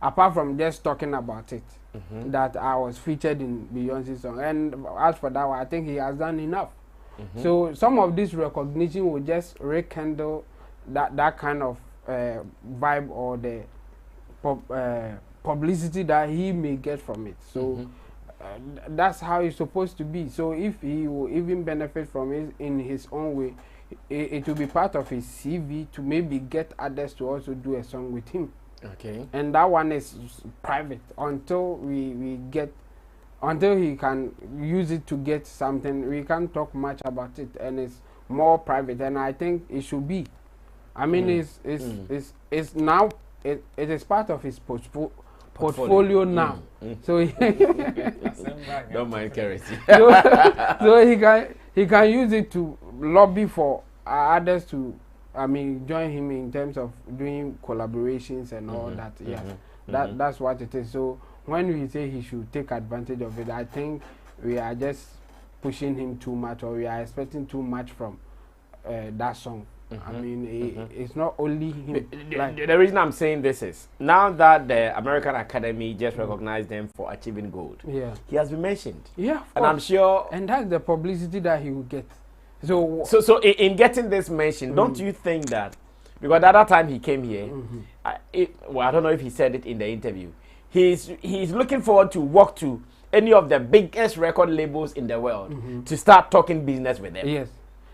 Apart from just talking about it, that I was featured in Beyonce's song, and as for that one, I think he has done enough. So some of this recognition will just rekindle that kind of vibe or the publicity that he may get from it. So that's how it's supposed to be. So if he will even benefit from it in his own way, it will be part of his CV to maybe get others to also do a song with him. Okay. And that one is private until until he can use it to get something. We can't talk much about it, and it's more private. And I think it should be. I mean, it's now it is part of his portfolio now. So don't mind kerosene. so he can use it to lobby for others to, I mean, join him in terms of doing collaborations and all that. Yes, that's what it is. So when we say he should take advantage of it, I think we are just pushing him too much, or we are expecting too much from that song. I mean, it's not only him. The reason I'm saying this is, now that the American Academy just recognized them for achieving gold, he has been mentioned. Yeah, and I'm sure... And that's the publicity that he will get. So in getting this mention, don't you think that, because the other time he came here, I don't know if he said it in the interview, he's looking forward to walk to any of the biggest record labels in the world to start talking business with them. Yes.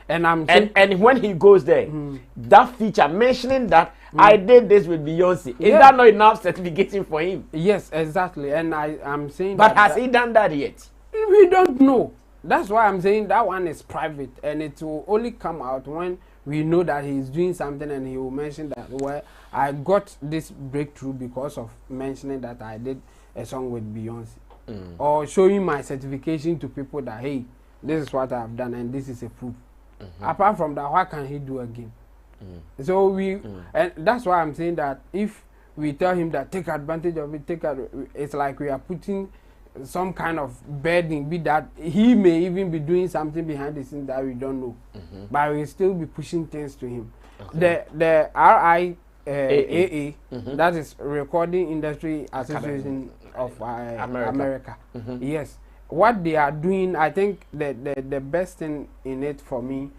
And I'm saying, and when he goes there, that feature mentioning that I did this with Beyonce, is that not enough certification for him? Yes, exactly. And I'm saying, but has he done that yet? We don't know. That's why I'm saying that one is private, and it will only come out when we know that he's doing something, and he will mention that, well, I got this breakthrough because of mentioning that I did a song with Beyonce, or showing my certification to people that, hey, this is what I've done, and this is a proof. Apart from that, what can he do again? So and that's why I'm saying that if we tell him that take advantage of it, it's like we are putting some kind of burden, be that he may even be doing something behind the scenes that we don't know, but we still be pushing things to him. The RIAA, that is Recording Industry Association of America. Yes. What they are doing, I think the best thing in it for me,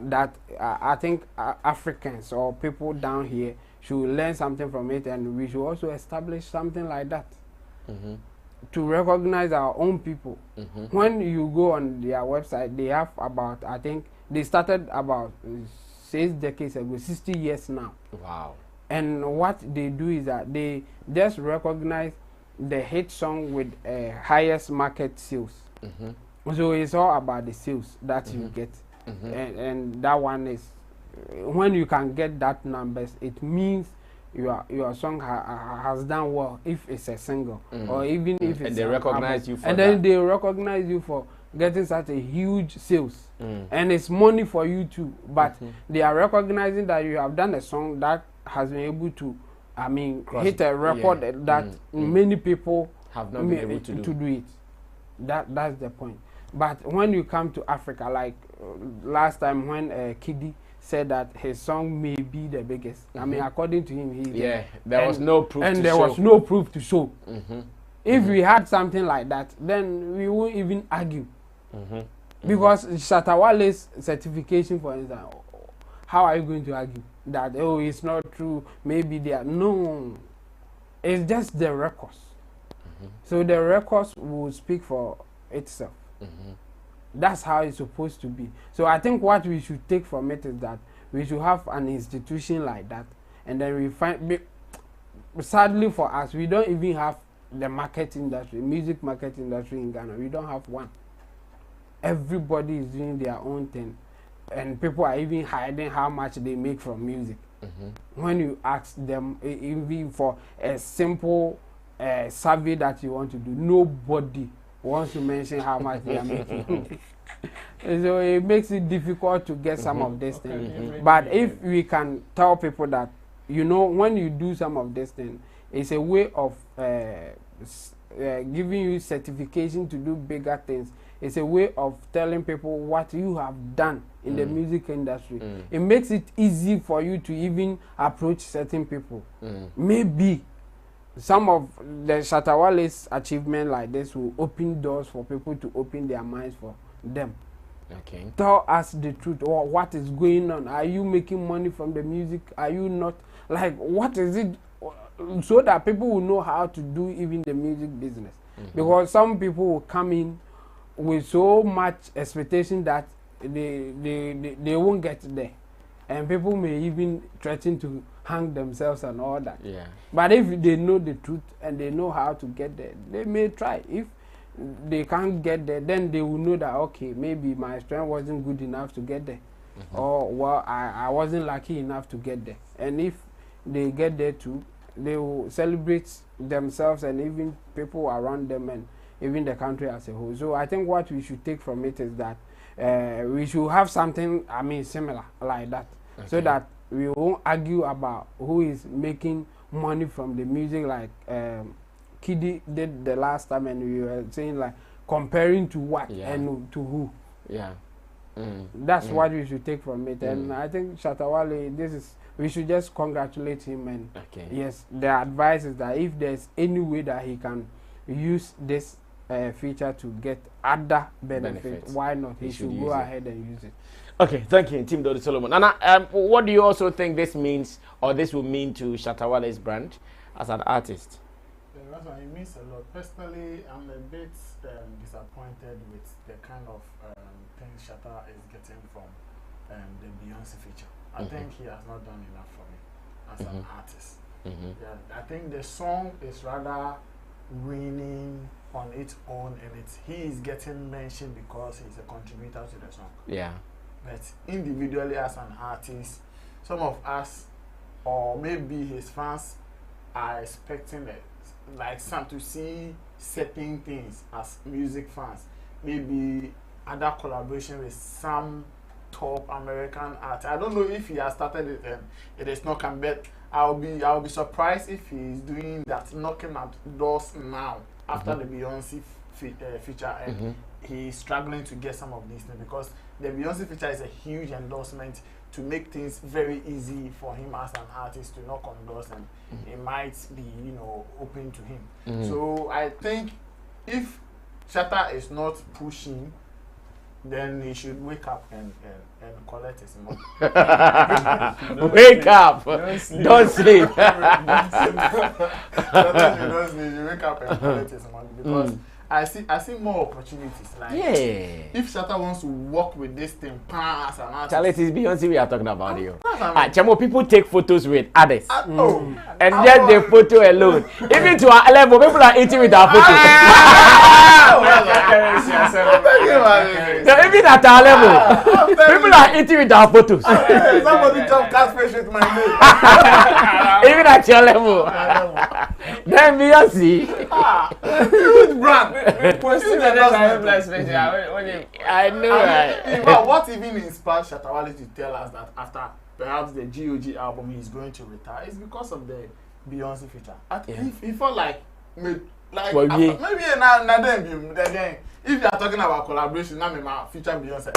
that I think Africans or people down here should learn something from it, and we should also establish something like that to recognize our own people. When you go on their website, they have about, I think they started about 6 decades ago, 60 years now. Wow. And what they do is that they just recognize the hit song with highest market sales. So it's all about the sales that you get, and that one is, when you can get that numbers, it means your song has done well if it's a single, or even if it's, and they recognize you for and then they recognize you for getting such a huge sales, and it's money for you too. But they are recognizing that you have done a song that has been able to, I mean, hit a record that many people have not been able to do it. That's the point. But when you come to Africa, like last time when Kiddy said that his song may be the biggest, I mean, according to him, there was no proof to show. And there was no proof to show. If we had something like that, then we won't even argue. Because Shatta Wale's certification, for instance, how are you going to argue that, oh, it's not true, maybe they are? No, it's just the records. So the records will speak for itself. That's how it's supposed to be. So I think what we should take from it is that we should have an institution like that, and then we find, sadly for us, we don't even have the market industry, music market industry in Ghana. We don't have one. Everybody is doing their own thing, and people are even hiding how much they make from music. When you ask them, even for a simple survey that you want to do, nobody wants to mention how much they are making. So it makes it difficult to get some of these things. But if we can tell people that, you know, when you do some of these things, it's a way of giving you certification to do bigger things. It's a way of telling people what you have done in the music industry. It makes it easy for you to even approach certain people. Maybe some of the Shatta Wale's achievement like this will open doors for people to open their minds for them. Okay. Tell us the truth, or what is going on. Are you making money from the music? Are you not? Like, what is it? So that people will know how to do even the music business. Because some people will come in with so much expectation that they won't get there. And people may even threaten to hang themselves and all that. Yeah. But if they know the truth and they know how to get there, they may try. If they can't get there, then they will know that, okay, maybe my strength wasn't good enough to get there. Or, well, I wasn't lucky enough to get there. And if they get there too, they will celebrate themselves and even people around them and even the country as a whole. So I think what we should take from it is that we should have something, similar like that. So that we won't argue about who is making money from the music like Kiddy did the last time, and we were saying like comparing to what and to who. Yeah. That's what we should take from it. And I think Shatta Wale, we should just congratulate him. And yes, the advice is that if there's any way that he can use this feature to get other benefits, why not? He should go ahead and use it. Okay, thank you, Team Dodi Solomon. And what do you also think this means, or this will mean to Shatta Wale's brand as an artist? It means a lot. Personally, I'm a bit disappointed with the kind of things Shatta is getting from the Beyonce feature. I think he has not done enough for me as an artist. Yeah, I think the song is rather winning on its own, and he is getting mentioned because he's a contributor to the song. Yeah. But individually as an artist, some of us, or maybe his fans, are expecting it, like some to see certain things as music fans. Maybe other collaboration with some top American artist. I don't know if he has started it and it is not come, but I'll be surprised if he is doing that, knocking at doors now after the Beyonce feature, and he's struggling to get some of these things, because the Beyonce feature is a huge endorsement to make things very easy for him as an artist to knock on doors, and it might be, open to him. So I think if Shatta is not pushing, then he should wake up and collect his money. Wake up! Don't sleep. Don't sleep. You wake up and collect his money, because I see more opportunities. Like, if Shatta wants to work with this thing, as an artist. Tell it is Beyonce we are talking about here. Chamo, people take photos with others. And just the photo alone. Even to our level, people are eating with our photos. Even at our level, people are eating with our photos. Somebody jump catfish with my name. Even at your level. Then Beyonce. Huge brand. I know, right? What even inspired Shatta Wale to tell us that after perhaps the GOG album he's going to retire is because of the Beyonce feature. He felt like maybe then if you are talking about collaboration, now my feature Beyonce,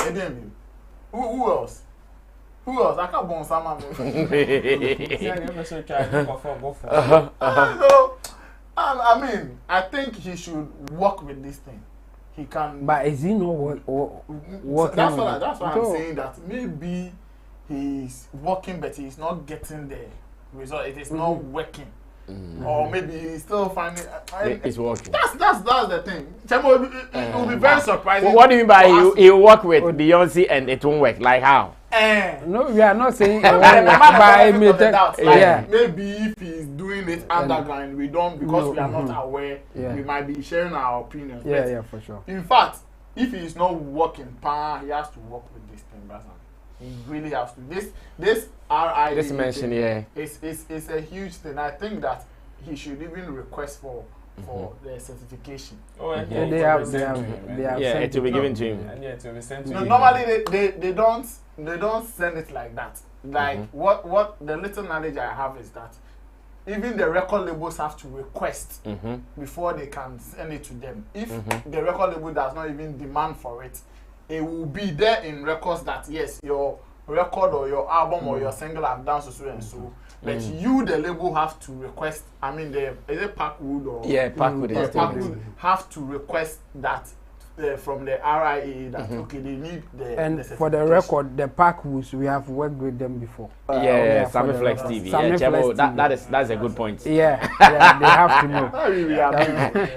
who else? Who else? I can't go on someone. I think he should work with this thing. He can. But is he not working? That's why I'm saying that maybe he's working, but he's not getting the result. It is not working. Or maybe he's still finding. It's working. That's the thing. It will be very surprising. What do you mean by he'll work with Beyonce and it won't work? Like how? No, we are not saying. Maybe if he's doing it underground, we don't, because we are not aware. We might be sharing our opinions. Yeah, for sure. In fact, if he's not working, he has to work with this thing, brother. He really has to. This RID. This mention, it's a huge thing. I think that he should even request for the certification. They have it will be given to him. And it will be sent to him. Normally they don't send it like that. Like what the little knowledge I have is that even the record labels have to request before they can send it to them. If the record label does not even demand for it, it will be there in records that yes, your record or your album or your single have done so and so. But you, the label, have to request. I mean, is it Parkwood or Parkwood have to request that from the RIA that okay, they need the. And for the record, the Parkwoods, we have worked with them before. Sammy Flex TV. That's a good point. Yeah, they have to know.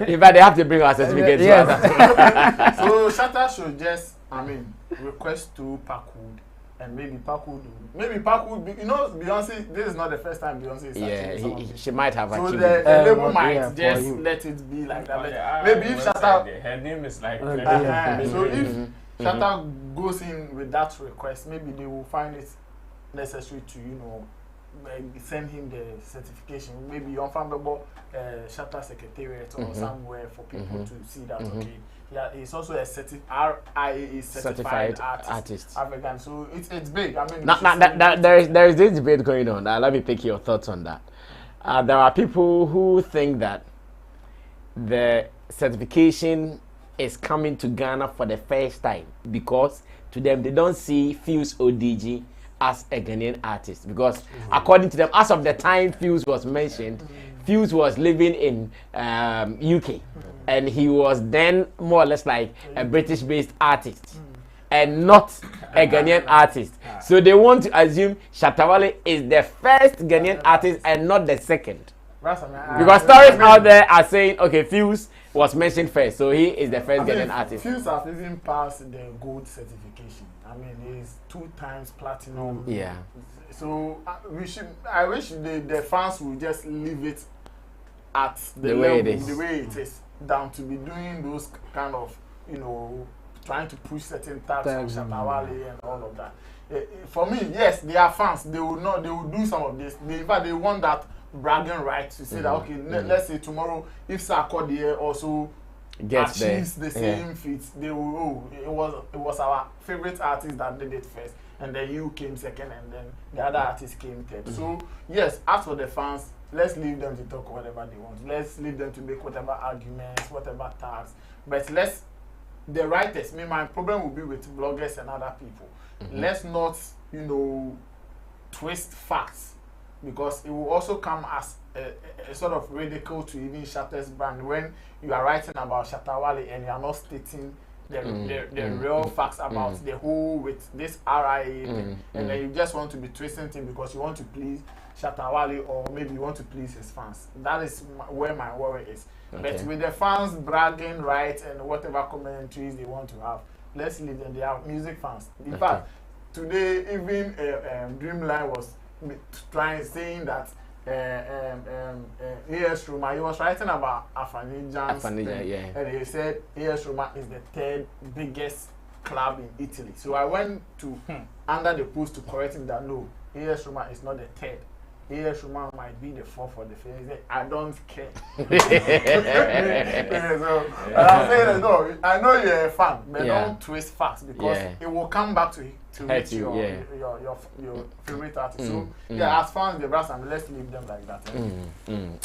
In fact, they have to bring our certificate. Yes. So Shatta should just, request to Parkwood. And maybe Parkwood, you know, Beyonce, this is not the first time Beyonce is she might have so achieved the label might just let it be like that. Maybe if Shatta, her name is like, so if Shatta goes in with that request, maybe they will find it necessary to, you know, send him the certification, maybe unfathomable Shatta Secretariat or somewhere for people to see that, okay, yeah, it's also a RIA certified artist. African. So it's big. I mean, there is this debate going on. Let me pick your thoughts on that. There are people who think that the certification is coming to Ghana for the first time because to them they don't see Fuse ODG as a Ghanaian artist because according to them, as of the time Fuse was mentioned, Fuse was living in UK. And he was then more or less like a British-based artist and not a Ghanaian artist. So they want to assume Shatta Wale is the first Ghanaian artist and not the second. Because stories out there are saying, okay, Fuse was mentioned first, so he is the first Ghanaian artist. Fuse has even passed the gold certification. I mean, he's 2 times platinum. Yeah. So I wish the fans would just leave it at the way level, it is. the way it is. Down to be doing those kind of, you know, trying to push certain tags on Shatta Wale and all of that. For me, yes, they are fans. They will do some of this. In fact, they want that bragging right to say that okay, let's say tomorrow if Sarkodie also achieves the same feats, they will. Oh, it was our favorite artist that did it first, and then you came second, and then the other artist came third. So yes, as for the fans, let's leave them to talk whatever they want. Let's leave them to make whatever arguments, whatever tags. But the writers, my problem will be with bloggers and other people. Let's not, you know, twist facts because it will also come as a sort of ridicule to even Shatta's brand when you are writing about Shatta Wale and you are not stating the real facts about the whole with this RIA thing. And then you just want to be twisting things because you want to please Shatta Wale or maybe you want to please his fans. That is where my worry is. But with the fans bragging rights and whatever commentaries they want to have, let's leave them. They are music fans. In fact, today even Dreamline was saying that A.S. Roma, he was writing about Afanijan's thing, and he said A.S. Roma is the 3rd biggest club in Italy. So I went to under the post to correct him that no, A.S. Roma is not the 3rd. A.S. Roma might be the 4th for the 5th. He said, I don't care. So, I'm saying, no, I know you're a fan, but don't twist facts because it will come back to hit your favorite artist. So, as fans, the brass, and let's leave them like that.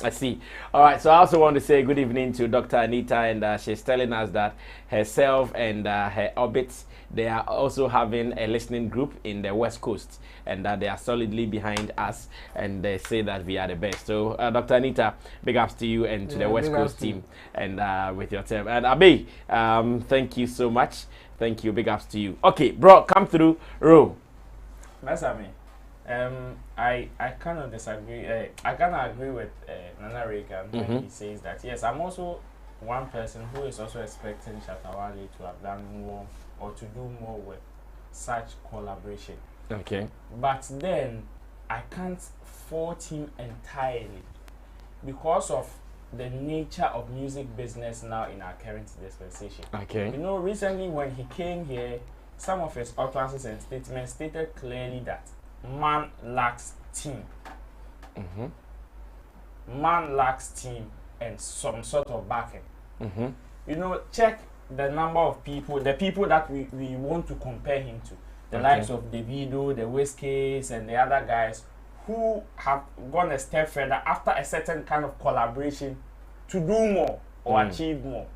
I see. All right, so I also want to say good evening to Dr. Anita, and she's telling us that herself and her orbits, they are also having a listening group in the West Coast, and that they are solidly behind us, and they say that we are the best. So, Dr. Anita, big ups to you and to the West Coast team, and with your team. And Abe, thank you so much. Thank you. Big ups to you. Okay, bro, come through. Ro. That's me. I kind of disagree. I kind of agree with Nana Reagan when he says that yes, I'm also one person who is also expecting Shatta Wale to have done more or to do more with such collaboration. Okay. But then I can't fault him entirely because of the nature of music business now in our current dispensation. Okay. You know, recently when he came here, some of his utterances and statements stated clearly that man lacks team. Man lacks team and some sort of backing. You know, check the number of people, the people that we want to compare him to. The likes of Davido, the Wizkids, and the other guys who have gone a step further after a certain kind of collaboration to do more or achieve more.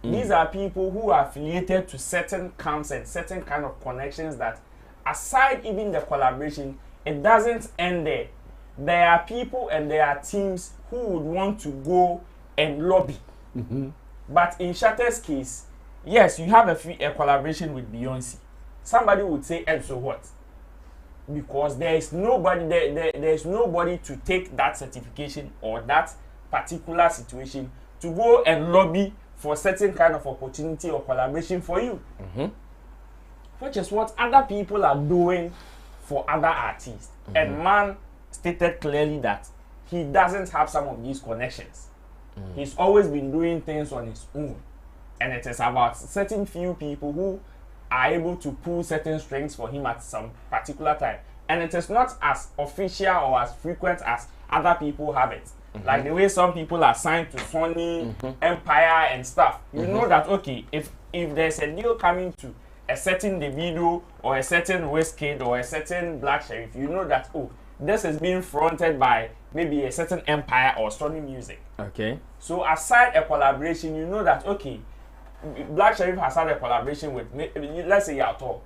These are people who are affiliated to certain camps and certain kind of connections that, aside even the collaboration, it doesn't end there. There are people and there are teams who would want to go and lobby. But in Shatta's case, yes, you have a collaboration with Beyonce. Somebody would say, and so what? Because there is nobody there is nobody to take that certification or that particular situation to go and lobby for certain kind of opportunity or collaboration for you. Which is what other people are doing for other artists. And man stated clearly that he doesn't have some of these connections. He's always been doing things on his own. And it is about certain few people who are able to pull certain strings for him at some particular time. And it is not as official or as frequent as other people have it. Like the way some people are signed to Sony, Empire and stuff. You know that, okay, if there's a deal coming to a certain Davido or a certain Wizkid or a certain Black Sheriff, you know that, oh, this is being fronted by maybe a certain Empire or Sony Music. Okay. So aside a collaboration, you know that, okay, Black Sheriff has had a collaboration with, let's say, Yato.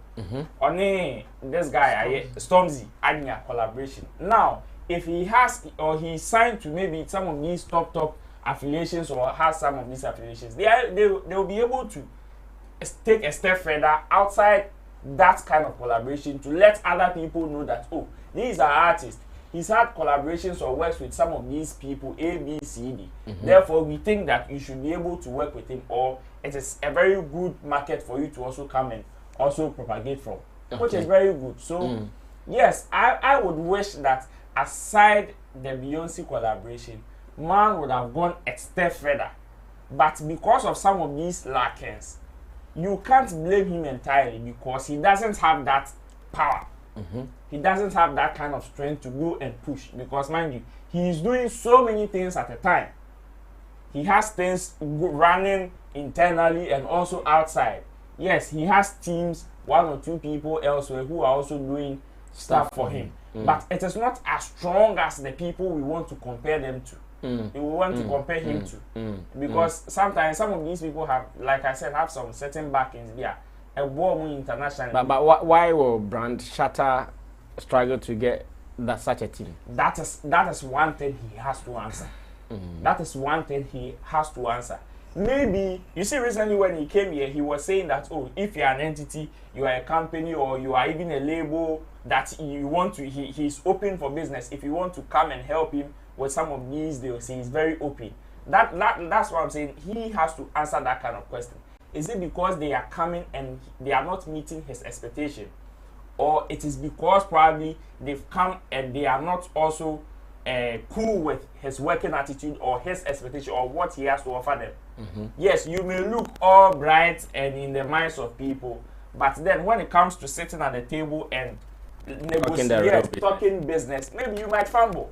Only this guy, Stormzy, having a collaboration. Now, if he has or he's signed to maybe some of these top affiliations or has some of these affiliations, they'll be able to take a step further outside that kind of collaboration to let other people know that, oh, these are artists. He's had collaborations or works with some of these people, A, B, C, D. Therefore, we think that you should be able to work with him, or it is a very good market for you to also come and also propagate from, which is very good. So, yes, I would wish that aside the Beyonce collaboration, man would have gone a step further. But because of some of these lackings, you can't blame him entirely because he doesn't have that power. He doesn't have that kind of strength to go and push because, mind you, he is doing so many things at a time. He has things running internally and also outside. Yes, he has teams, 1 or 2 people elsewhere who are also doing stuff for him. But it is not as strong as the people we want to compare them to. We want to compare him to. Because sometimes some of these people have, like I said, have some certain backings there. A warm international. But why will brand Shatta struggle to get such a team? That is one thing he has to answer. That is one thing he has to answer. Maybe, you see, recently when he came here, he was saying that, oh, if you're an entity, you are a company, or you are even a label that you want to, he's open for business. If you want to come and help him with some of these deals, he's very open. That's what I'm saying. He has to answer that kind of question. Is it because they are coming and they are not meeting his expectation? Or it is because probably they've come and they are not also cool with his working attitude or his expectation or what he has to offer them? Yes, you may look all bright and in the minds of people, but then when it comes to sitting at the table and talking business, maybe you might fumble.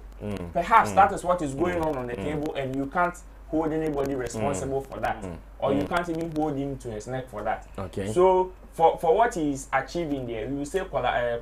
Perhaps that is what is going on the table and you can't hold anybody responsible for that, or you can't even hold him to his neck for that. Okay. So for what he's achieving there, we will say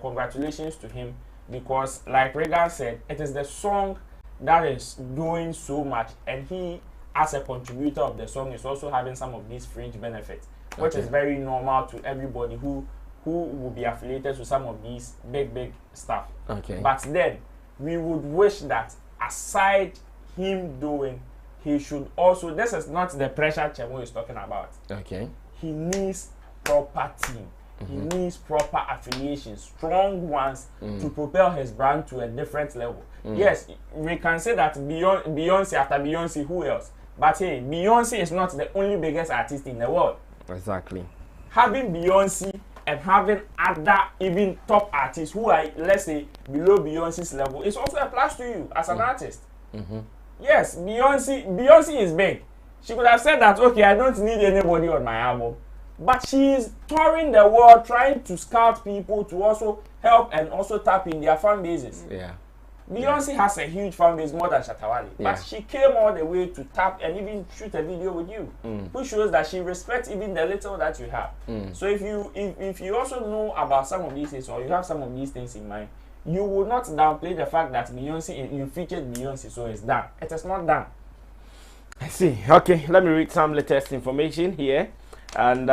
congratulations to him, because like Regan said, it is the song that is doing so much, and he, as a contributor of the song, is also having some of these fringe benefits, which is very normal to everybody who will be affiliated to some of these big stuff. Okay. But then we would wish that aside him doing, he should also, this is not the pressure Chemo is talking about. Okay. He needs proper team. He needs proper affiliations, strong ones, to propel his brand to a different level. Yes, we can say that Beyonce after Beyonce, who else? But hey, Beyonce is not the only biggest artist in the world. Exactly. Having Beyonce and having other even top artists who are, let's say, below Beyonce's level is also a plus to you as an artist. Yes, Beyonce is big. She could have said that, okay, I don't need anybody on my album. But she is touring the world trying to scout people to also help and also tap in their fan bases. Yeah. Beyonce has a huge fan base, more than Shatta Wale. But she came all the way to tap and even shoot a video with you, which shows that she respects even the little that you have. So if you also know about some of these things, or you have some of these things in mind, you will not downplay the fact that Beyonce, you featured Beyonce, so it's done. It is not done. I see. Okay, let me read some latest information here. And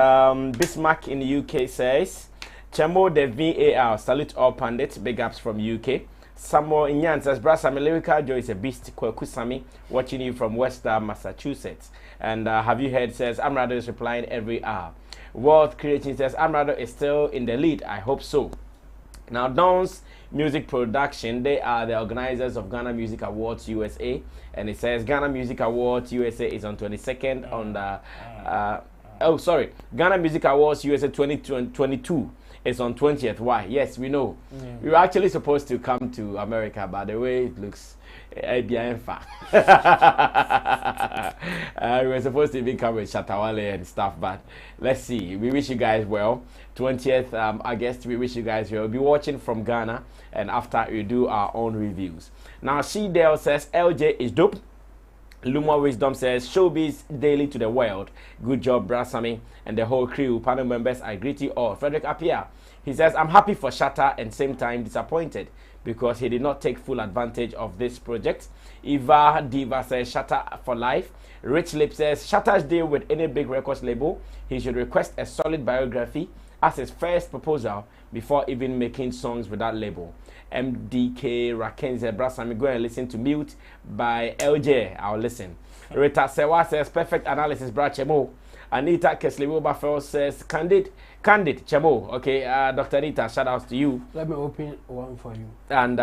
Bismarck in the UK says, Chemo the VAR, salute all pundits, big ups from UK. Samuel Inyan says, Brasa Lyrikal Joe is a beast. Kweku Sammy, watching you from Western Massachusetts. And have you heard, says, Amerado is replying every hour. World Creation says, Amerado is still in the lead. I hope so. Now, Don's Music Production, they are the organizers of Ghana Music Awards USA. And it says Ghana Music Awards USA is on 22nd on the... Ghana Music Awards USA 2022. It's on 20th. Why? Yes, we know. We were actually supposed to come to America, but the way it looks, we were supposed to even come with Shatta, Wale and stuff, but let's see. We wish you guys well. 20th August, we wish you guys well. We'll be watching from Ghana, and after we do our own reviews. Now, She-Dale says, LJ is dope. Luma Wisdom says, showbiz daily to the world. Good job, Brasami and the whole crew. Panel members, I greet you all. Frederick Appiah, he says, I'm happy for Shatta and same time disappointed because he did not take full advantage of this project. Eva Diva says, Shatta for life. Rich Lip says, Shatta's deal with any big records label, he should request a solid biography as his first proposal before even making songs with that label. MDK Rakenze Brasami, go and listen to Mute by LJ. I'll listen. Rita Sewa says, perfect analysis, Bra Chemo. Anita Kesley-Wilberfeld says, Candid Chemo. Okay, Dr. Anita, shout outs to you. Let me open one for you. And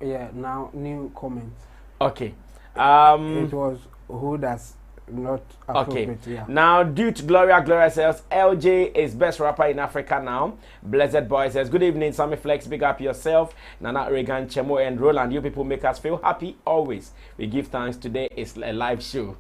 yeah, now new comments. Okay. It was who does not appropriate. Okay. Yeah. Now, due to Gloria says, LJ is best rapper in Africa now. Blessed Boy says, good evening, Sammy Flex, big up yourself. Nana Regan, Chemo, and Roland, you people make us feel happy always. We give thanks. Today is a live show.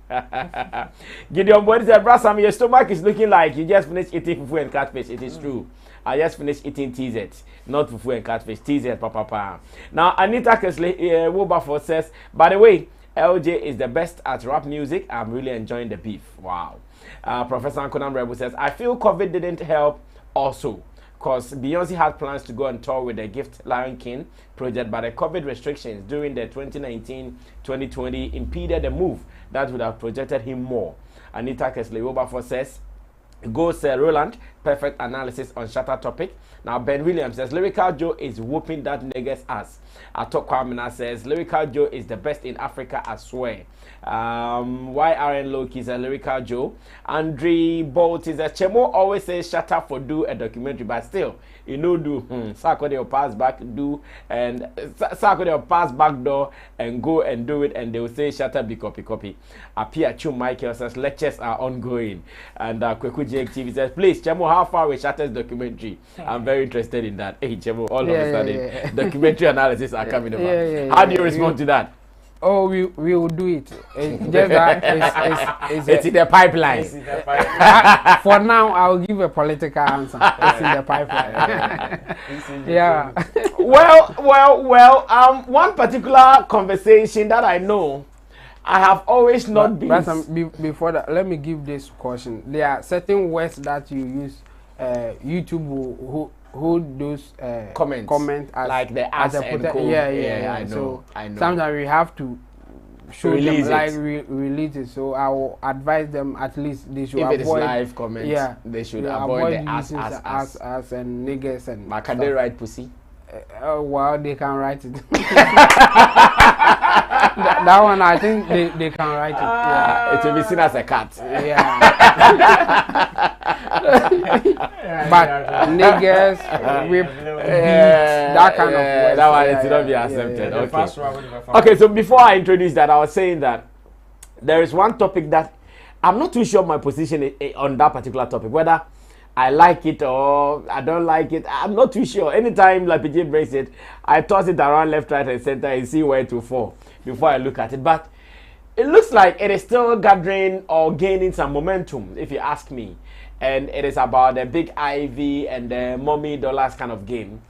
Gideon Boy says, Brasam, your stomach is looking like you just finished eating fufu and catfish. It is true. I just finished eating TZ, not fufu and catfish. TZ, papa. Now, Anita Kesley Wilberforce says, by the way, LJ is the best at rap music. I'm really enjoying the beef. Wow. Professor Ankonam Rebu says, I feel COVID didn't help also because Beyonce had plans to go on tour with the Gift Lion King project, but the COVID restrictions during the 2019-2020 impeded the move that would have projected him more. Anita Kesley Wilberforce says, goes Roland, perfect analysis on Shatta topic. Now Ben Williams says, Lyrikal Joe is whooping that nigga's ass. Atok Kwamina says, Lyrikal Joe is the best in Africa, I swear. YRN Loki says, Lyrikal Joe. Andre Bolt is a Chemo always says Shatta for do a documentary, but still, you know, do Sako they'll pass back, do, and Sako they'll pass back door and go and do it, and they will say Shatta be copy. Apia Chu Michael says, lectures are ongoing. And Kweku JXTV says, please, Chemo, how far with Shatta's documentary? I'm very interested in that. Hey, Chemo, all of a sudden, documentary analysis are coming about. How do you respond to that? Oh, we will do it. Just that it's in the pipeline. For now, I'll give a political answer. It's in the pipeline. Yeah. Well. One particular conversation that I know, I have always not been. Before that, let me give this caution. There are certain words that you use. YouTube will hold those comments as, like the as and co. Yeah. I know. Sometimes we have to show release them, like release it. So I will advise them at least they should if avoid. It is live comments. Yeah, they should avoid the as and niggas and. But can they write pussy? Well, they can write it. that one, I think they can write it. Yeah. It will be seen as a cat. Yeah. But niggas, whip, that kind of words. That one it will not be accepted. Okay, so before I introduce that, I was saying that there is one topic that I'm not too sure my position on that particular topic, whether I like it or I don't like it. I'm not too sure. Anytime Lapije breaks it, I toss it around left, right, and center and see where it will fall before I look at it. But it looks like it is still gathering or gaining some momentum, if you ask me. And it is about the big IV and the mommy Dollarz kind of game.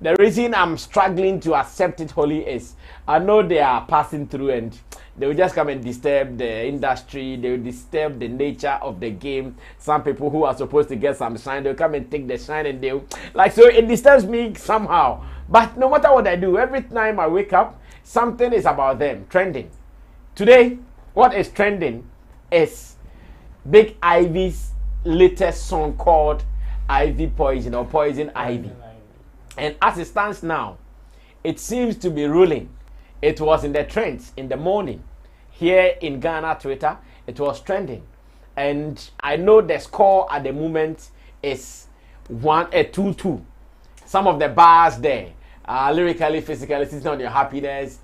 The reason I'm struggling to accept it wholly is I know they are passing through and they will just come and disturb the industry. They will disturb the nature of the game. Some people who are supposed to get some shine, they'll come and take the shine and they'll... Like, so it disturbs me somehow But no matter what I do, every time I wake up, something is about them trending. Today, what is trending is Big Ivy's latest song called Ivy Poison or Poison Ivy. And as it stands now, it seems to be ruling. It was in the trends in the morning. Here in Ghana, Twitter, it was trending. And I know the score at the moment is 2-2. Some of the bars there, lyrically, physically, sitting on your happiness,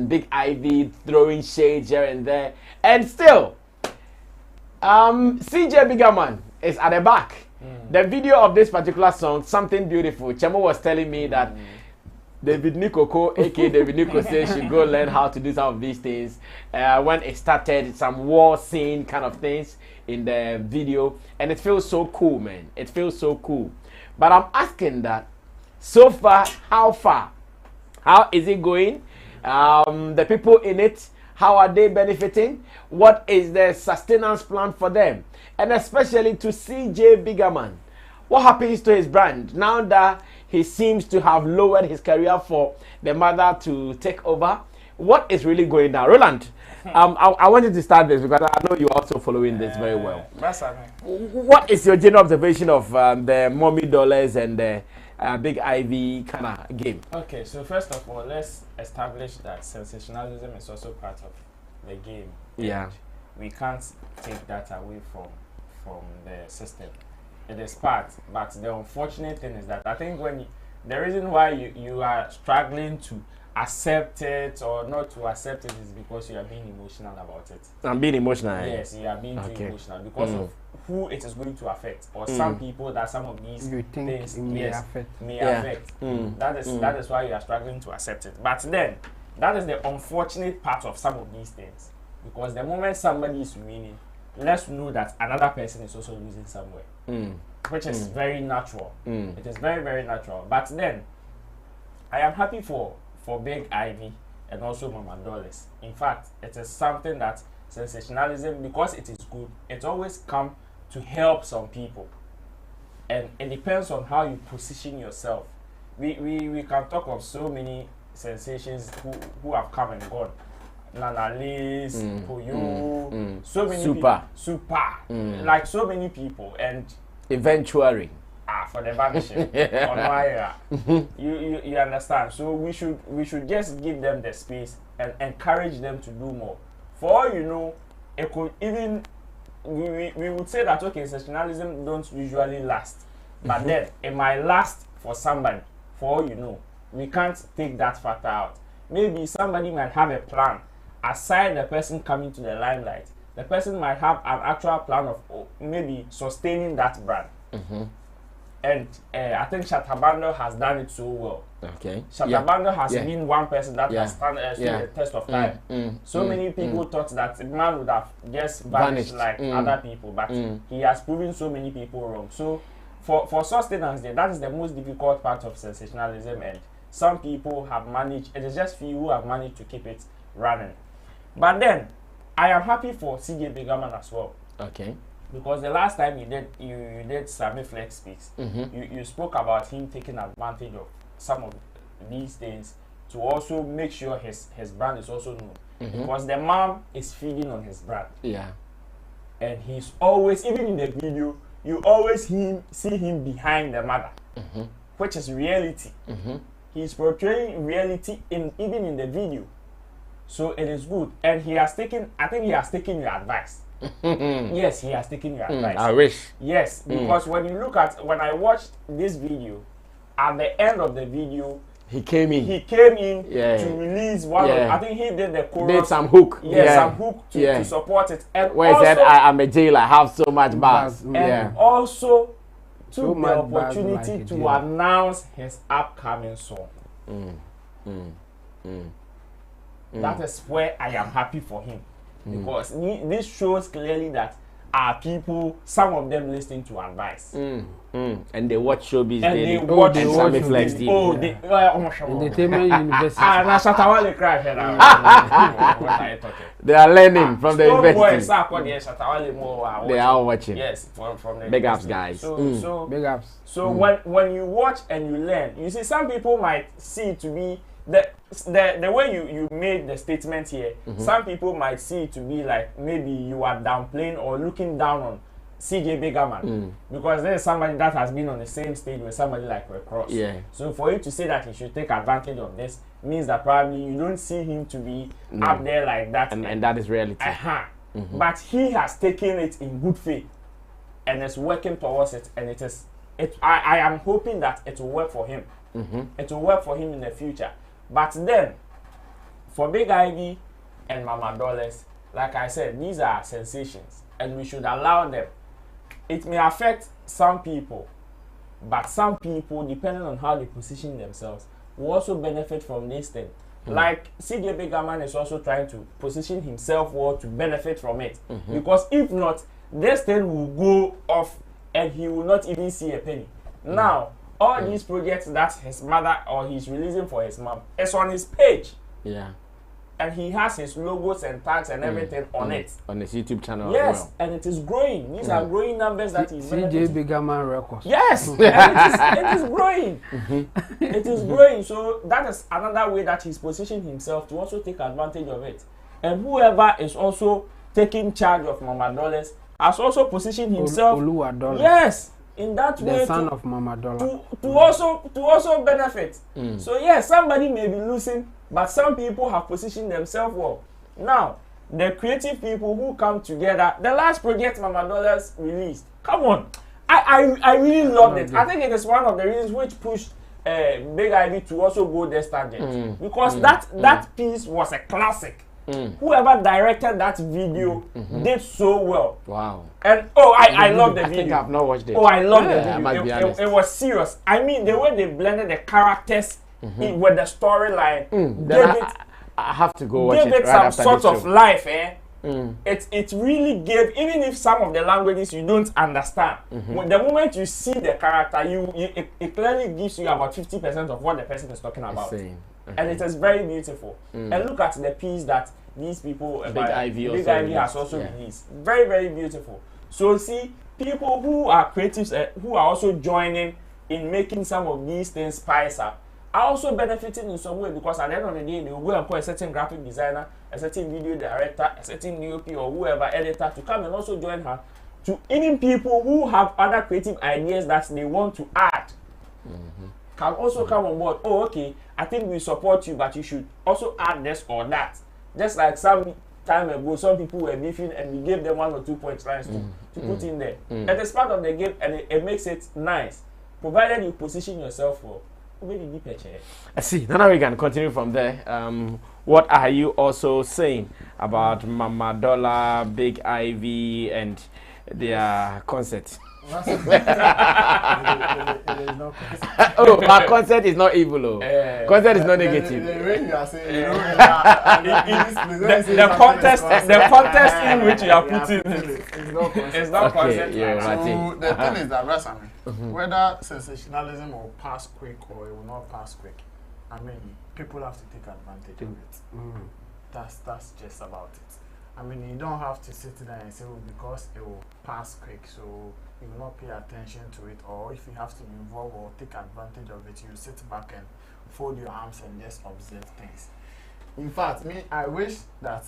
Big Ivy throwing shade here and there. And still, CJ Biggerman is at the back. The video of this particular song, Something Beautiful, Chemo was telling me that David Nikoko, aka David Nikoko, says should go learn how to do some of these things. When it started, some war scene kind of things in the video, and it feels so cool, man. It feels so cool. But I'm asking that, so far, how far? How is it going? The people in it, how are they benefiting? What is the sustenance plan for them? And especially to CJ Biggerman. What happens to his brand now that he seems to have lowered his career for the mother to take over? What is really going down? Roland, I wanted to start this because I know you're also following this very well. What is your general observation of the Mommy Dollarz and the Big Ivy kind of game? Okay, so first of all, let's establish that sensationalism is also part of the game. Yeah. We can't take that away from the system. It is part, but the unfortunate thing is that I think the reason why you are struggling to accept it or not to accept it is because you are being emotional about it. I'm being emotional. Yes, you are being too emotional because of who it is going to affect, or some people that some of these things may affect. That is why you are struggling to accept it. But then that is the unfortunate part of some of these things, because the moment somebody is winning, let's know that another person is also losing somewhere, which is very natural. It is very, very natural. But then, I am happy for Big Ivy and also Mama Dollarz. In fact, it is something that sensationalism, because it is good, it always comes to help some people. And it depends on how you position yourself. We can talk of so many sensations who have come and gone. Nana Liz, Poyo, so many people, like so many people, and eventually for the vanishing on wire. You understand? So we should just give them the space and encourage them to do more. For all you know, it could even we would say that okay, sensationalism don't usually last, but then it might last for somebody. For all you know, we can't take that factor out. Maybe somebody might have a plan. Aside the person coming to the limelight, the person might have an actual plan of maybe sustaining that brand. And I think Shatta has done it so well. Okay. Shatta has been one person that has stood the test of time. So many people thought that the man would have just vanished like other people, but he has proven so many people wrong. So for sustenance, that is the most difficult part of sensationalism, and some people have managed. It is just few who have managed to keep it running. But then, I am happy for CJ Biggerman as well. Okay. Because the last time you did Sammy Flex Speaks, you spoke about him taking advantage of some of these things to also make sure his brand is also known. Because the mom is feeding on his brand. Yeah. And he's always, even in the video, you always see him behind the mother, which is reality. He's portraying reality even in the video. So it is good. And I think he has taken your advice. Yes, he has taken your advice. I wish. Yes, because when I watched this video, at the end of the video, he came in to release one of, I think he did the chorus. Did some hook. Some hook to support it. And where he said, I'm a jailer, I have so much bars. And also took the opportunity to announce his upcoming song. That is where I am happy for him. Because this shows clearly that are people, some of them listening to advice. And they watch showbiz and daily. they watch Sammy Flex TV. Oh, they Entertainment University. Ah, na Shatta Wale crash. What are you talking? They are learning from the university. They are watching. Yes, from the big ups, guys. So big ups. So when you watch and you learn, you see some people might see it to be the way you made the statement here. Some people might see it to be like maybe you are downplaying or looking down on CJ Begaman because there is somebody that has been on the same stage with somebody like Recross. Yeah. So for you to say that he should take advantage of this means that probably you don't see him to be up there like that. And that is reality. But he has taken it in good faith and is working towards it, and I am hoping that it will work for him. It will work for him in the future. But then for Big Ivy and Mama Dollarz, like I said, these are sensations and we should allow them. It may affect some people, but some people, depending on how they position themselves, will also benefit from this thing. Like CJ Begaman is also trying to position himself well to benefit from it. Because if not, this thing will go off and he will not even see a penny. Now, all these projects that his mother or he's releasing for his mom is on his page. Yeah. And he has his logos and tags and everything on it. On his YouTube channel yes, as well. And it is growing. These are growing numbers that he's CJ Begaman Records. Yes, and it is growing. It is growing. So that is another way that he's positioned himself to also take advantage of it. And whoever is also taking charge of Mama Dollarz has also positioned himself. Yes, in that the way. The son of Mama Dollarz. To also benefit. So yes, somebody may be losing, but some people have positioned themselves well. Now, the creative people who come together, the last project Mama Dollarz released, come on, I really loved it. I think it is one of the reasons which pushed Big Ivy to also go this tangent because that piece was a classic. Whoever directed that video did so well. Wow. And I love the video. I think I've not watched it. Oh, I love the video. It was serious. I mean, the way they blended the characters with the storyline. I have to go watch it. Gave it some sort of life, It really gave, even if some of the languages you don't understand, when the moment you see the character, it clearly gives you about 50% of what the person is talking about. And it is very beautiful. And look at the piece that these people, Big Ivy has also released. Very, very beautiful. So see, people who are creatives, who are also joining in making some of these things spice up, are also benefiting in some way because at the end of the day, they will go and call a certain graphic designer, a certain video director, a certain DOP or whoever editor to come and also join her. To even people who have other creative ideas that they want to add can also come on board. Oh, okay, I think we support you, but you should also add this or that. Just like some time ago, some people were beefing and we gave them 1 or 2 points lines to put in there. And it's part of the game and it makes it nice, provided you position yourself well. I see. Now we can continue from there. What are you also saying about Mama Dollarz, Big Ivy, and their concert? Oh, my concert is not evil. Oh. Concert is not negative. The way you are saying, the contest in which you are putting it's not concert. So the thing is that whether sensationalism will pass quick or it will not pass quick, I mean, people have to take advantage of it. That's just about it. I mean, you don't have to sit there and say, well, because it will pass quick, so you will not pay attention to it, or if you have to involve or take advantage of it, you sit back and fold your arms and just observe things. In fact, I wish that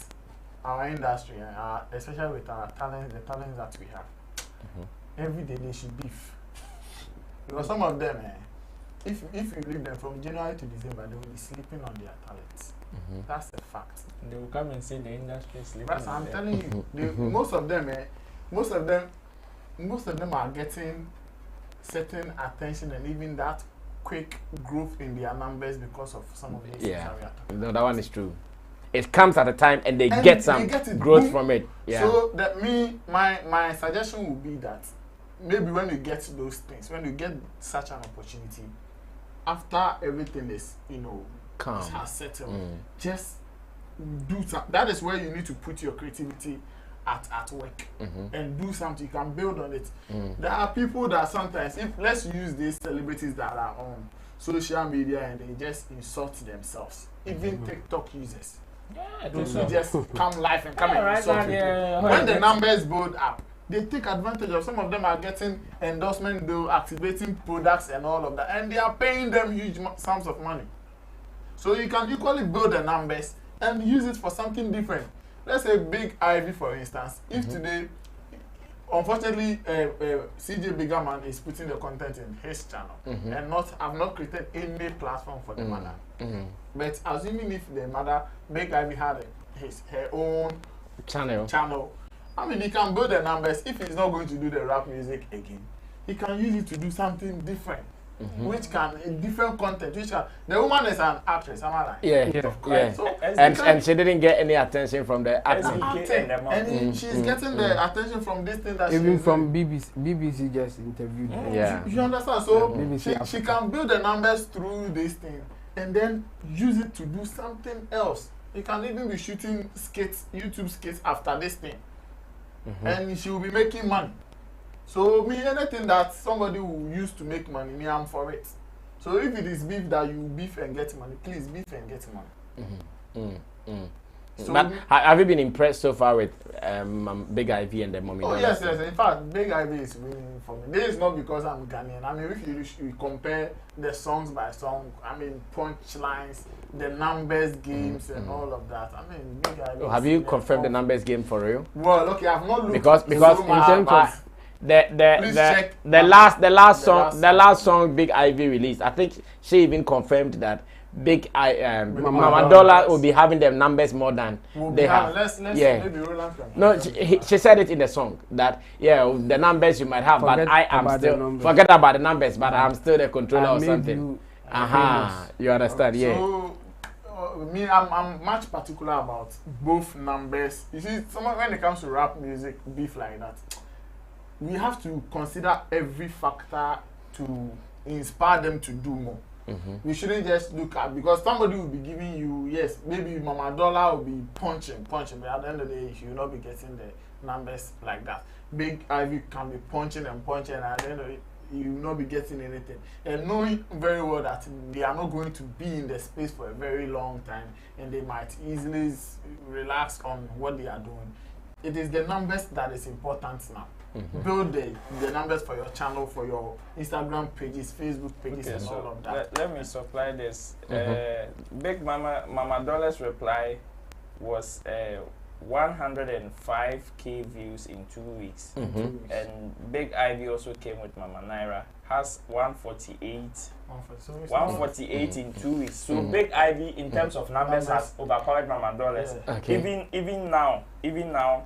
our industry, especially with our talents, the talents that we have, every day they should beef. Because some of them, if you leave them from January to December, they will be sleeping on their talents. That's a fact. They will come and say the industry is sleeping. But I'm telling you, most of them are getting certain attention and even that quick growth in their numbers because of some of these things that we are talking about. No, that one is true. It comes at a time and they get some growth from it. Yeah. So that my suggestion would be that maybe when you get those things, when you get such an opportunity, after everything is, has settled, just do something. That is where you need to put your creativity at work and do something. You can build on it. There are people that sometimes, if let's use these celebrities that are on social media and they just insult themselves. Even TikTok users. Yeah, those who just come live and come Yeah, and right insult now, people. yeah, When the numbers build up, they take advantage of. Some of them are getting endorsement bill, activating products and all of that, and they are paying them huge sums of money. So you can equally build the numbers and use it for something different. Let's say Big Ivy, for instance. If today, unfortunately, CJ Bigaman is putting the content in his channel and have not created any platform for the mother. But assuming if the mother, Big Ivy, had her own channel, I mean, he can build the numbers. If he's not going to do the rap music again, he can use it to do something different. Which can different content. Which can the woman is an actress, am I right? Yeah. So, and she didn't get any attention from the acting. And she's getting the attention from this thing that even from BBC. BBC just interviewed her. Yeah. You understand? So she can build the numbers through this thing and then use it to do something else. You can even be shooting skits, YouTube skits after this thing, and she will be making money. So me, anything that somebody will use to make money, me, I'm for it. So if it is beef that you beef and get money, please beef and get money. So but have you been impressed so far with Big Ivy and the Mommy? Oh yes. In fact, Big Ivy is winning for me. This is not because I'm Ghanaian. I mean, if you compare the songs by song, I mean, punchlines, the numbers games, and all of that. I mean, Big Ivy. Have you confirmed the numbers game for real? Well, okay, I've not looked because in terms of the last song Big Ivy released, I think she even confirmed that Mama Dollarz will be having them numbers more than they have. No, she said it in the song that the numbers you might have, but I am still forget about the numbers, but I'm still the controller or something. You understand? So, me, I'm much particular about both numbers. You see, when it comes to rap music, beef like that, we have to consider every factor to inspire them to do more. We shouldn't just look at, because somebody will be giving you, yes, maybe Mama Dollarz will be punching, but at the end of the day, you will not be getting the numbers like that. Big Ivy can be punching, and at the end of it, you will not be getting anything. And knowing very well that they are not going to be in the space for a very long time, and they might easily relax on what they are doing. It is the numbers that is important now. Build the numbers for your channel, for your Instagram pages, Facebook pages, and all of that. Let me supply this. Big Mama Dollarz reply was 105K views in 2 weeks. And Big Ivy also came with Mama Naira, has 148 in 2 weeks. So Big Ivy in terms of numbers has overpowered Mama Dollarz. Even now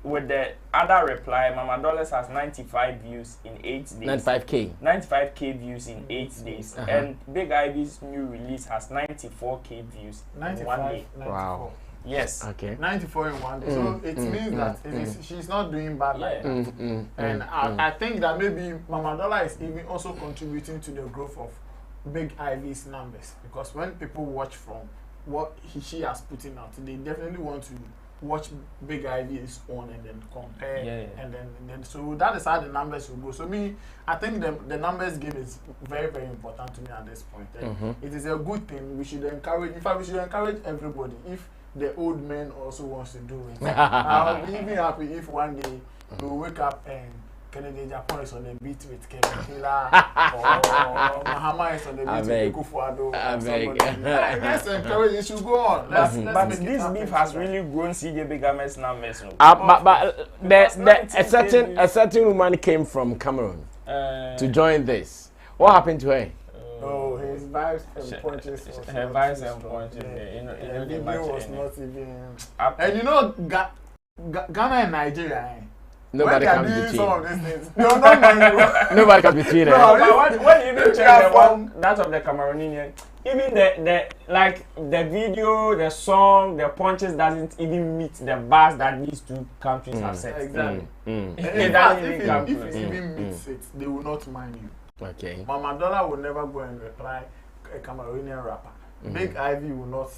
with the other reply, Mama Dollarz has 95 views in 8 days. 95K views in 8 days. And Big Ivy's new release has 94K views in 1 day. 94. Wow. Yes. 94 in 1 day. So it means that she's not doing bad like that. And I think that maybe Mama Dollarz is even also contributing to the growth of Big Ivy's numbers, because when people watch from what she has put in out, they definitely want to watch Big Ivy is on and then compare and then so that is how the numbers will go. So I think the numbers game is very, very important to me at this point. It is a good thing. We should encourage. In fact, we should encourage everybody. If the old man also wants to do it, I'll be even happy if one day we wake up and Kennedy Japan is on the beat with Kevin Killer or Mahama is on the beat with Kufuado. Let's encourage it. Should go on. But this beef has really grown CJ Bigaman's numbers. But a certain woman came from Cameroon to join this. What happened to her? Oh, his vibes and punches. Her vibes and punches. The video was not even. And you know, Ghana and Nigeria. Nobody comes between. Nobody comes between. When you even check that of the Cameroonian, even the video, the song, the punches doesn't even meet the bars that these two countries have set. Exactly. If it even meets it, they will not mind you. Okay. Mama Dollarz will never go and reply a Cameroonian rapper. Big Ivy will not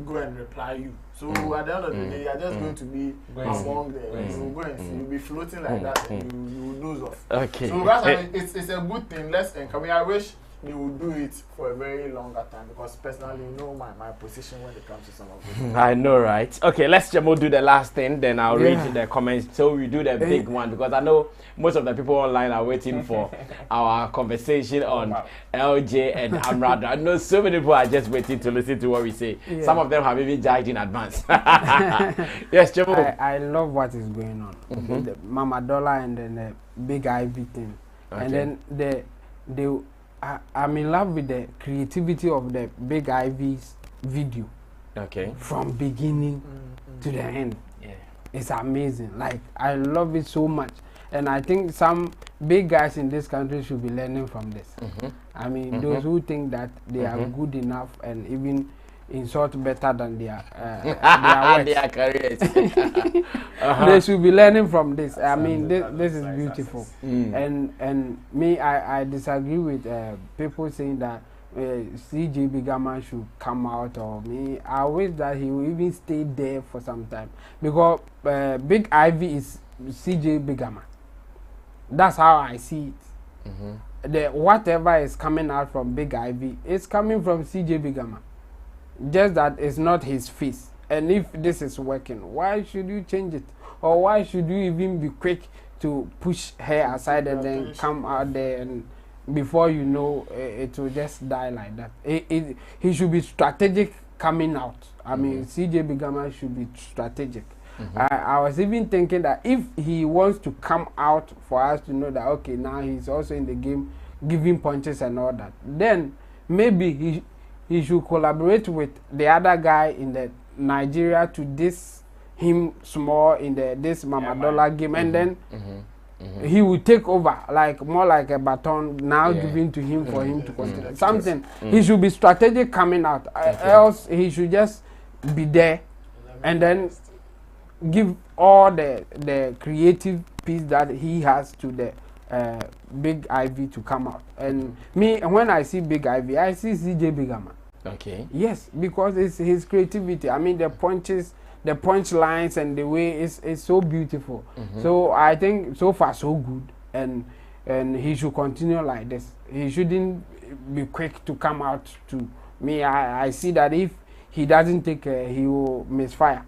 go and reply you. So at the end of the day, you are just going to be among the. You will go and see. You'll be floating like that, and you will lose off. Okay. So that's why it's a good thing. Let's encourage. I wish they would do it for a very longer time because personally, you know my position when it comes to some of this. I know, right? Okay, let's just do the last thing, then I'll read the comments. So we do the big one because I know most of the people online are waiting for our conversation on LJ and Amerado. I know so many people are just waiting to listen to what we say. Yeah. Some of them have even judged in advance. Yes, Jemo. I love what is going on. The Mama Dollar and then the Big Ivy thing. Okay. And then I'm in love with the creativity of the Big Ivy's video. Okay. From beginning to the end. Yeah. It's amazing. Like, I love it so much. And I think some big guys in this country should be learning from this. I mean, those who think that they are good enough and even insult better than their careers. They should be learning from this. I mean, this is beautiful. And me, I disagree with people saying that CJ Bigama should come out, or me. I wish that he will even stay there for some time because Big Ivy is CJ Bigama. That's how I see it. Whatever is coming out from Big Ivy is coming from CJ Bigama. Just that it's not his face. And if this is working, why should you change it? Or why should you even be quick to push her aside and then come out there and before you know it will just die like that? He should be strategic coming out. I mean, CJ Bigama should be strategic. I was even thinking that if he wants to come out for us to know that, okay, now he's also in the game giving punches and all that, then maybe he should collaborate with the other guy in the Nigeria to diss him small in this Mama Dollar game, and then he will take over, like more like a baton now given to him for him to continue. Something he should be strategic coming out, else he should just be there and then give all the creative piece that he has to the Big Ivy to come out. And me, when I see Big Ivy, I see CJ Bigama. Okay. Yes, because it's his creativity. I mean, the punches, the punch lines, and the way it's so beautiful. So I think so far so good, and he should continue like this. He shouldn't be quick to come out to me. I see that if he doesn't take care, he will misfire.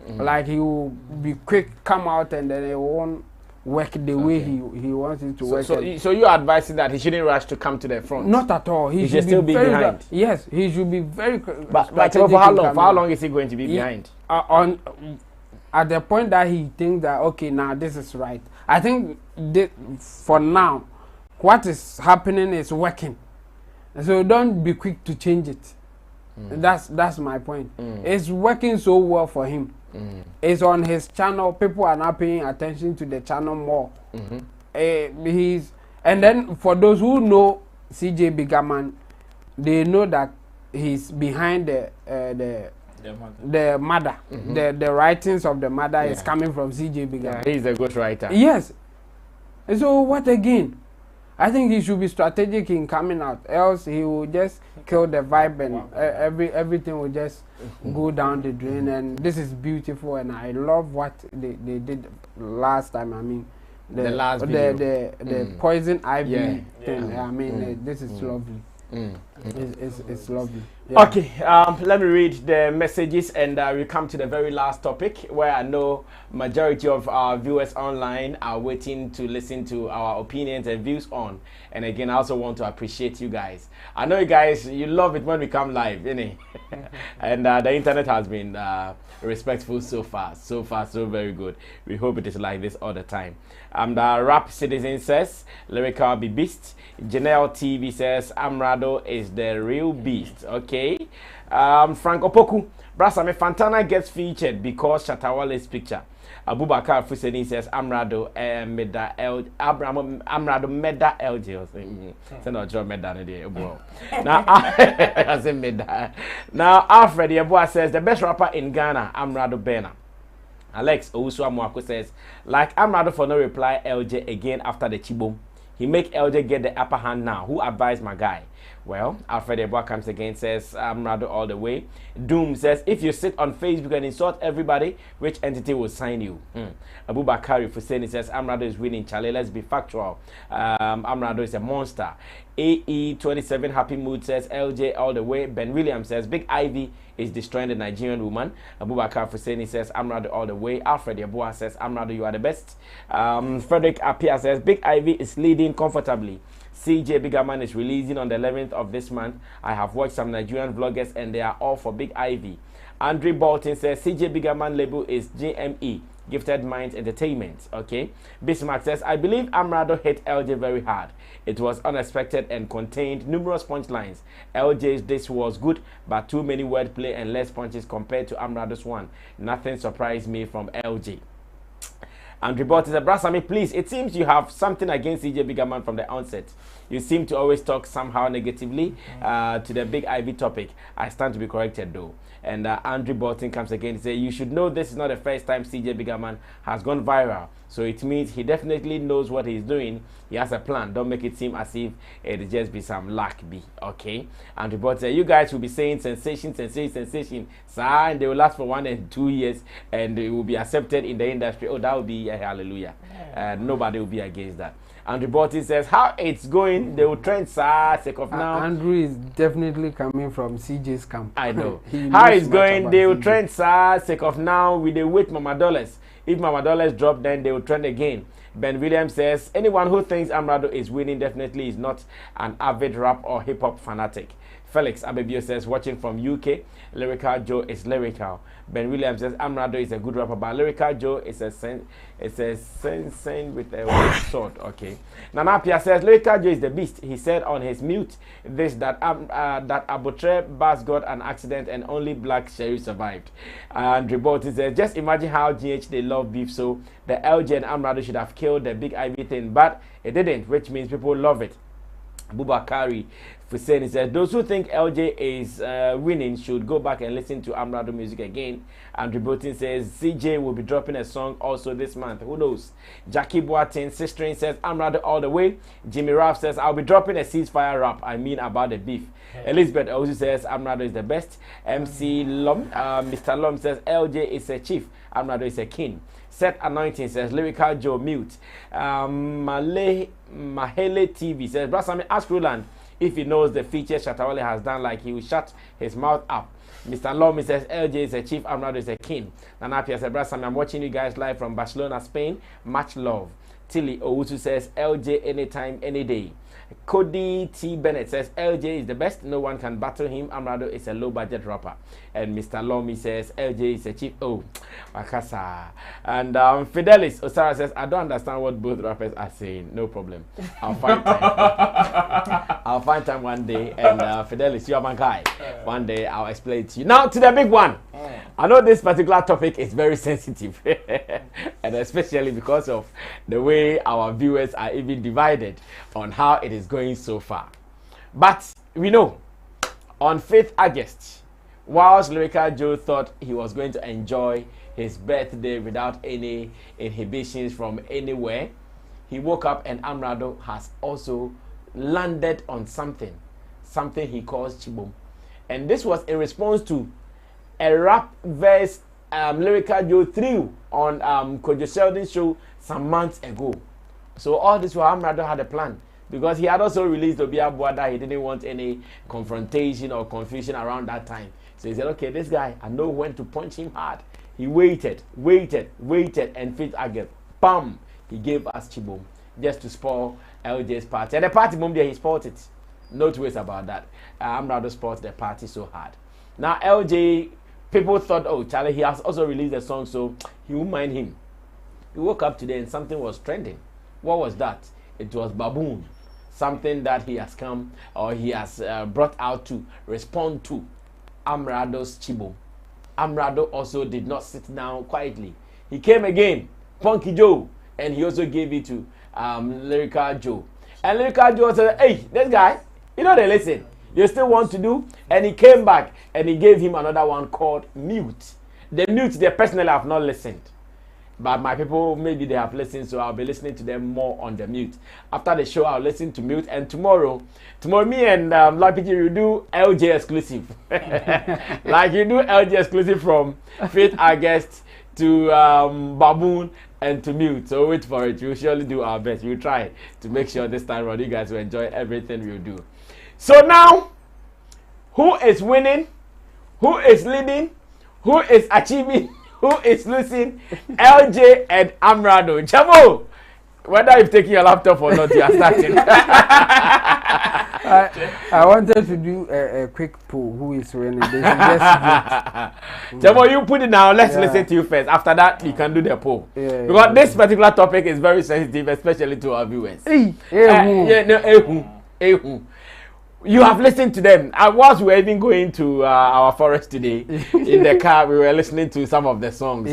Like he will be quick, come out, and then it won't work the way he wants it to work. So you're advising that he shouldn't rush to come to the front? Not at all. He should still be behind. Yes, he should be very. But for how long? For how long is he going to be behind? At the point that he thinks that, okay, now this is right. I think for now, what is happening is working. So don't be quick to change it. That's my point. It's working so well for him. It's on his channel. People are now paying attention to the channel more. And then for those who know CJ Bigaman, they know that he's behind the mother. The writings of the mother is coming from CJ Bigaman. He's a good writer. Yes. And so what again? I think he should be strategic in coming out, else he will just kill the vibe and everything will just go down the drain. And this is beautiful, and I love what they did last time. I mean, the poison ivy thing. I mean, this is lovely. It's lovely. Yeah. Okay, let me read the messages, and we come to the very last topic where I know majority of our viewers online are waiting to listen to our opinions and views on. And again, I also want to appreciate you guys. I know you guys, you love it when we come live, innit? And the internet has been respectful so far, so very good. We hope it is like this all the time. The Rap Citizen says, Lyrikal be beast. Janelle TV says, Amerado is the real beast. Okay. Frank Opoku, Brasame Fantana gets featured because Shatta Wale's picture. Abubakar Fuseni says, Amerado Meda Amerado Meda LJ. Say no job Meda no. Now I say Meda. Now Alfred Yeboah says the best rapper in Ghana, Amerado Bena. Alex Owusu Amwako says, like Amerado for no reply LJ again after the Chibom. He make LJ get the upper hand now. Who advised my guy? Well, Alfred Eboa comes again, says, Amerado all the way. Doom says, if you sit on Facebook and insult everybody, which entity will sign you? Abubakari Fuseni says, Amerado is winning. Charlie, let's be factual. Amerado is a monster. AE27 Happy Mood says, LJ all the way. Ben Williams says, Big Ivy is destroying the Nigerian woman. Abubakar Fuseni says, Amerado all the way. Alfred Eboa says, Amerado, you are the best. Frederick Apia says, Big Ivy is leading comfortably. CJ Bigaman is releasing on the 11th of this month. I have watched some Nigerian vloggers and they are all for Big Ivy. Andre Bolton says CJ Bigaman label is GME, Gifted Minds Entertainment. Okay. Bismarck says, I believe Amerado hit LJ very hard. It was unexpected and contained numerous punchlines. LJ's this was good, but too many wordplay and less punches compared to Amerado's one. Nothing surprised me from LJ. Andrew Bott says, Brasami, please, it seems you have something against CJ Bigaman from the onset. You seem to always talk somehow negatively to the Big Ivy topic. I stand to be corrected though. And Andrew Bolton comes again and says, you should know this is not the first time CJ Bigaman has gone viral. So it means he definitely knows what he's doing. He has a plan. Don't make it seem as if it just be some luck be. Okay. Andrew Bolton says, you guys will be saying sensation, sensation, sensation. Sir, and they will last for 1 and 2 years and it will be accepted in the industry. Oh, that will be a hallelujah. Nobody will be against that. Andrew Bolton says, how it's going, they will trend, sir, sake of now. Andrew is definitely coming from CJ's camp. I know. How it's going, they will trend, sir, sake of now. We they wait Mama Dollarz. If Mama Dollarz drop, then they will trend again. Ben Williams says, anyone who thinks Amerado is winning definitely is not an avid rap or hip-hop fanatic. Felix Abebio says, watching from UK, Lyrikal Joe is lyrical. Ben Williams says, Amerado is a good rapper, but Lyrikal Joe is a sen with a sword. Okay. Nana Pia says, Lyrikal Joe is the beast. He said on his mute this that Abutre Bass got an accident and only Black Sherry survived. And Rebolti says, just imagine how GH they love beef, so the LJ and Amerado should have killed the Big Ivy thing, but it didn't, which means people love it. Bubakari Fuseni says, those who think LJ is winning should go back and listen to Amerado music again. Andrew Bolton says, CJ will be dropping a song also this month. Who knows? Jackie Boateng, Sistering says, Amerado all the way. Jimmy Raff says, I'll be dropping a ceasefire rap. I mean about the beef. Elizabeth also says, Amerado is the best. MC Lom, Mr. Lom says, LJ is a chief. Amerado is a king. Seth Anointing says, Lyrikal Joe mute. Mahele TV says, Brasami, ask Roland if he knows the feature Shatta Wale has done, like he will shut his mouth up. Mr. Lomi says, LJ is a chief, Amerado is a king. Nanapia says, Brasami, I'm watching you guys live from Barcelona, Spain. Much love. Tilly Owusu says, LJ anytime, any day. Cody T. Bennett says, LJ is the best. No one can battle him. Amerado is a low-budget rapper. And Mr. Lomi says, LJ is a chief. Oh, Wakasa. And Fidelis Osara says, I don't understand what both rappers are saying. No problem. I'll find time. I'll find time one day. And Fidelis, you're my guy. One day I'll explain it to you. Now to the big one. I know this particular topic is very sensitive. And especially because of the way our viewers are even divided on how it is going so far. But we know on 5th August, whilst Lyrikal Joe thought he was going to enjoy his birthday without any inhibitions from anywhere, he woke up and Amerado has also landed on something he calls Chibom. And this was in response to a rap verse Lyrikal Joe threw on Kojo Sheldon's show some months ago. So all this while Amerado had a plan, because he had also released Obia Boa that he didn't want any confrontation or confusion around that time. So he said, okay, this guy, I know when to punch him hard. He waited, and 5th August, bam, he gave us Chibom just to spoil LJ's party. And the party boom there, he spoiled it. No two ways about that. Amerado spoiled the party so hard. Now LJ, people thought, oh, Charlie, he has also released a song, so he won't mind him. He woke up today and something was trending. What was that? It was Baboon. Something that he has come, or he has brought out to respond to Amerado's Chibom. Amerado also did not sit down quietly. He came again, Punky Joe, and he also gave it to Lyrikal Joe. And Lyrikal Joe said, hey, this guy, you know they listen. You still want to do? And he came back and he gave him another one called Mute. The Mute, they personally have not listened. But my people, maybe they have listened, so I'll be listening to them more on the mute. After the show, I'll listen to mute. And tomorrow me and Lapiki will do LJ exclusive. Like you do LJ exclusive from Faith August to Baboon and to mute. So wait for it. We'll surely do our best. We'll try to make sure this time around you guys will enjoy everything we'll do. So now, who is winning? Who is leading? Who is achieving? Who is losing? LJ and Amerado. Chamo, whether you've taken your laptop or not, you are starting. I wanted to do a quick poll. Who is winning? They should just vote. Chamo, you put it down. Let's listen to you first. After that, you can do the poll. Because this particular topic is very sensitive, especially to our viewers. You have listened to them. Whilst we were even going to our forest today, in the car, we were listening to some of the songs.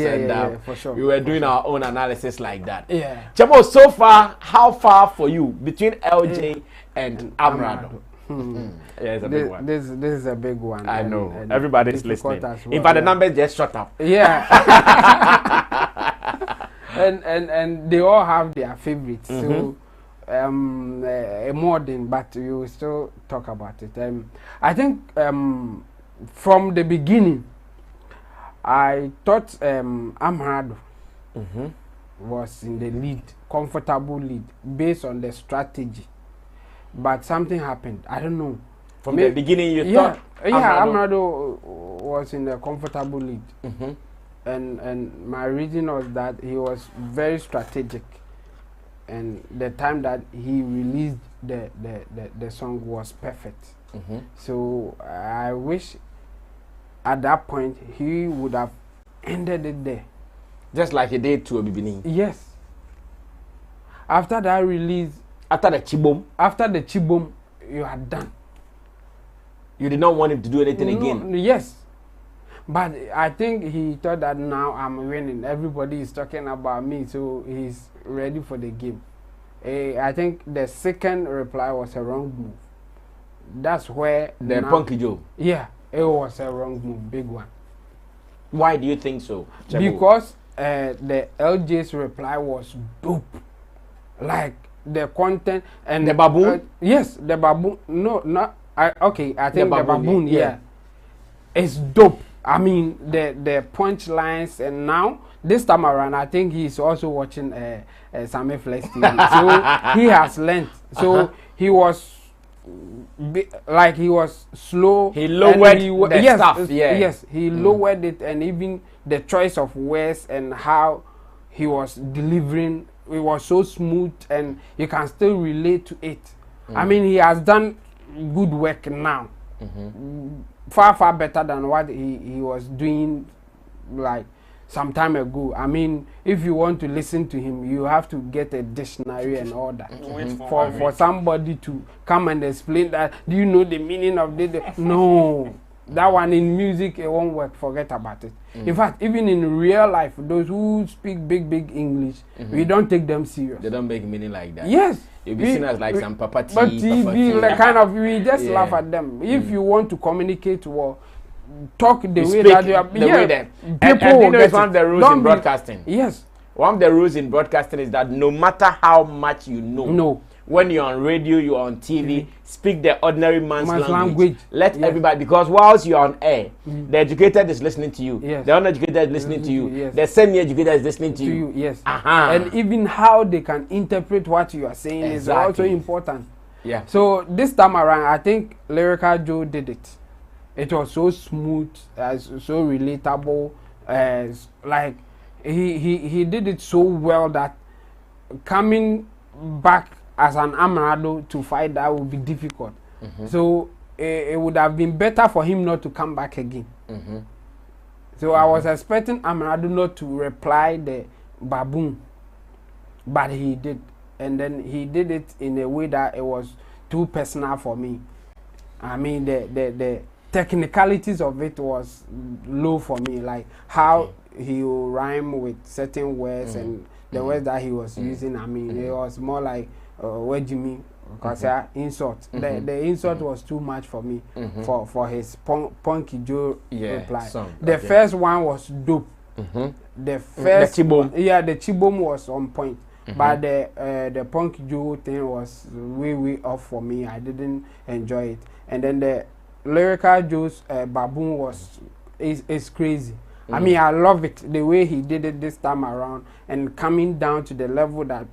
For sure. We were doing our own analysis like that. Yeah. Chamo, so far, how far for you between LJ and Amerado? Yeah, it's a big one. This is a big one. I know. Everybody's listening. Well, in fact, the numbers just shut up. Yeah. and they all have their favorites. So more than, but we will still talk about it. I think from the beginning, I thought Amerado was in the lead, comfortable lead, based on the strategy. But something happened. I don't know. From the beginning, you thought Amerado was in a comfortable lead, and my reason was that he was very strategic. And the time that he released the song was perfect. So I wish at that point he would have ended it there. Just like he did to Obibini. Yes. After that release, after the Chibom, you are done. You did not want him to do anything again. Yes. But I think he thought that now I'm winning. Everybody is talking about me, so he's ready for the game. I think the second reply was a wrong move. That's where the Punky Joe. Yeah, it was a wrong move, big one. Why do you think so? Because the LJ's reply was dope. Like the content and the baboon. Yes, the baboon. No, not. I think the baboon. Yeah, it's dope. I mean the punchlines, and now this time around, I think he's also watching Sammy Flex TV. So he has learned. So he was he was slow. He lowered the stuff. Yes, he lowered it, and even the choice of words and how he was delivering, it was so smooth, and you can still relate to it. I mean, he has done good work now. Far better than what he was doing like some time ago. I mean, if you want to listen to him, you have to get a dictionary and all that. For somebody to come and explain that, do you know the meaning of this? No. That one in music, it won't work. Forget about it. In fact, even in real life, those who speak big English, we don't take them serious. They don't make meaning like that. Yes. You'll be seen as like some Papa T. But like kind of, we just laugh at them. If you want to communicate or talk the way that you are, people you know it's one of the rules in broadcasting. Yes. One of the rules in broadcasting is that no matter how much you know, when you're on radio, you're on TV, speak the ordinary man's language. Let everybody, because whilst you're on air, the educated is listening to you. The uneducated is listening to you. The semi-educated is listening to you. Yes. And even how they can interpret what you are saying is also important. Yeah. So this time around, I think Lyrikal Joe did it. It was so smooth, so relatable, like he did it so well that coming back as an Amerado to fight that would be difficult. So it would have been better for him not to come back again. So I was expecting Amerado not to reply the baboon, but he did, and then he did it in a way that it was too personal for me. I mean the technicalities of it was low for me, like how he will rhyme with certain words and the words that he was using. I mean, it was more like what do you mean? Because insult. The insult was too much for me for his Punky Joe reply. The first one was dope. The first, the Chibom. Yeah, the Chibom was on point, but the Punk Joe thing was way off for me. I didn't enjoy it, and then the Lyrical Joe's Baboon was is crazy. I mean, I love it the way he did it this time around, and coming down to the level that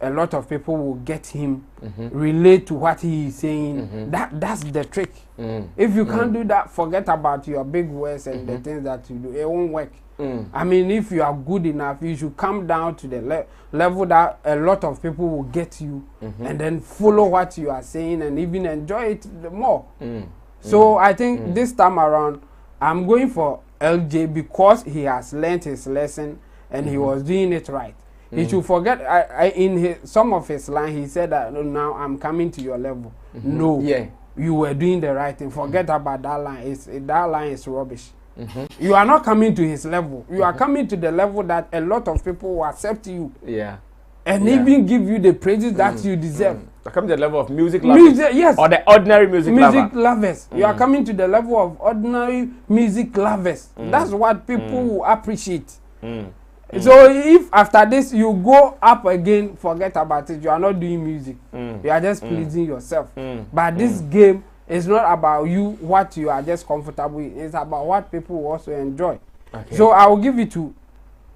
a lot of people will get him relate to what he is saying. That's the trick. If you can't do that, forget about your big words and the things that you do. It won't work. I mean, if you are good enough, you should come down to the level that a lot of people will get you and then follow what you are saying and even enjoy it more. So I think this time around, I'm going for LJ because he has learned his lesson and he was doing it right. He should forget. Some of his line, he said that now I'm coming to your level. No, you were doing the right thing. Forget about that line. That line is rubbish. You are not coming to his level. You are coming to the level that a lot of people will accept you. And even give you the praises that you deserve. You are coming to the level of music lovers. Yes. Or the ordinary music lovers. You are coming to the level of ordinary music lovers. That's what people will appreciate. So if after this you go up again, forget about it. You are not doing music. You are just pleasing yourself. But this game is not about you, what you are just comfortable with. It's about what people will also enjoy. So I will give it to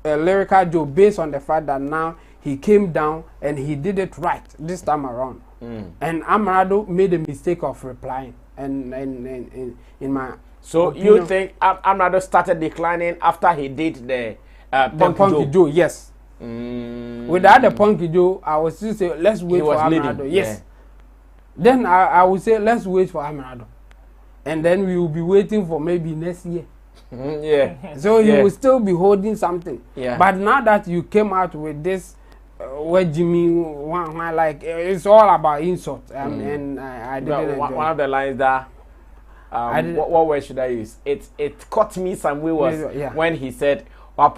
Lyrical Joe based on the fact that now he came down and he did it right this time around. And Amerado made a mistake of replying. And in my opinion, you think Amerado started declining after he did the Punky Joe? Yes. Without the Punky Joe, I would still say let's wait for Amerado. Yes. Then I would say let's wait for Amerado, and then we will be waiting for maybe next year. So he will still be holding something. But now that you came out with this, where Jimmy, like it's all about insult, and I didn't enjoy one of the lines that. What word should I use? It caught me some way was when he said. I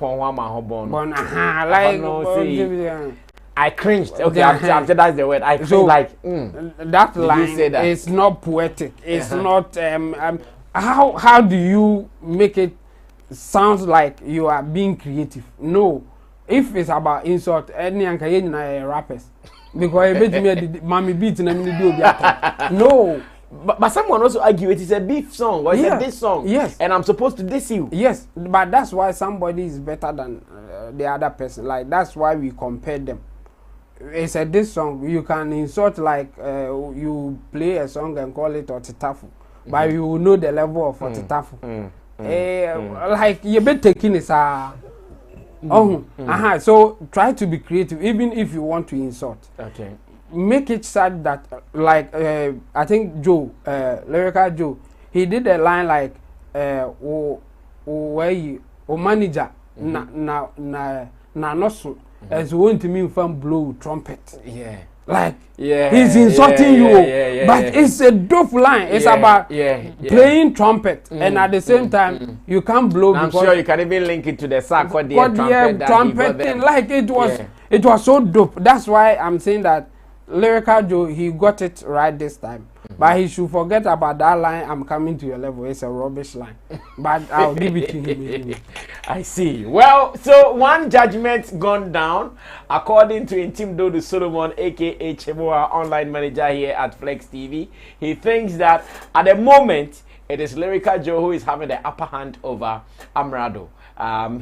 cringed. Okay, after that's the word. I cringed that line is not poetic. It's not. How do you make it sound like you are being creative? No, if it's about insult, any rappers because mommy beat no. But someone also argue it is a beef song or it's a diss song. Yes. And I'm supposed to diss you. Yes. But that's why somebody is better than the other person. Like, that's why we compare them. It's a diss song. You can insult like you play a song and call it Otitafu. But you will know the level of Otitafu. Like, you be taking it. So try to be creative even if you want to insult. Okay. Make it sad that like I think Joe, Lyrical Joe, he did a line like where manager na no so as want to mean from blow trumpet. Like he's insulting you, but it's a dope line. It's about playing trumpet, and at the same time you can't blow. I'm sure you can even link it to the sack or the trumpet thing. Like it was so dope. That's why I'm saying that Lyrical Joe, he got it right this time. But he should forget about that line, I'm coming to your level. It's a rubbish line. But I'll give it to him. I see. Well, so one judgment gone down, according to Intimdo the Solomon, aka Chemo, our online manager here at Flex TV. He thinks that at the moment, it is Lyrical Joe who is having the upper hand over Amerado.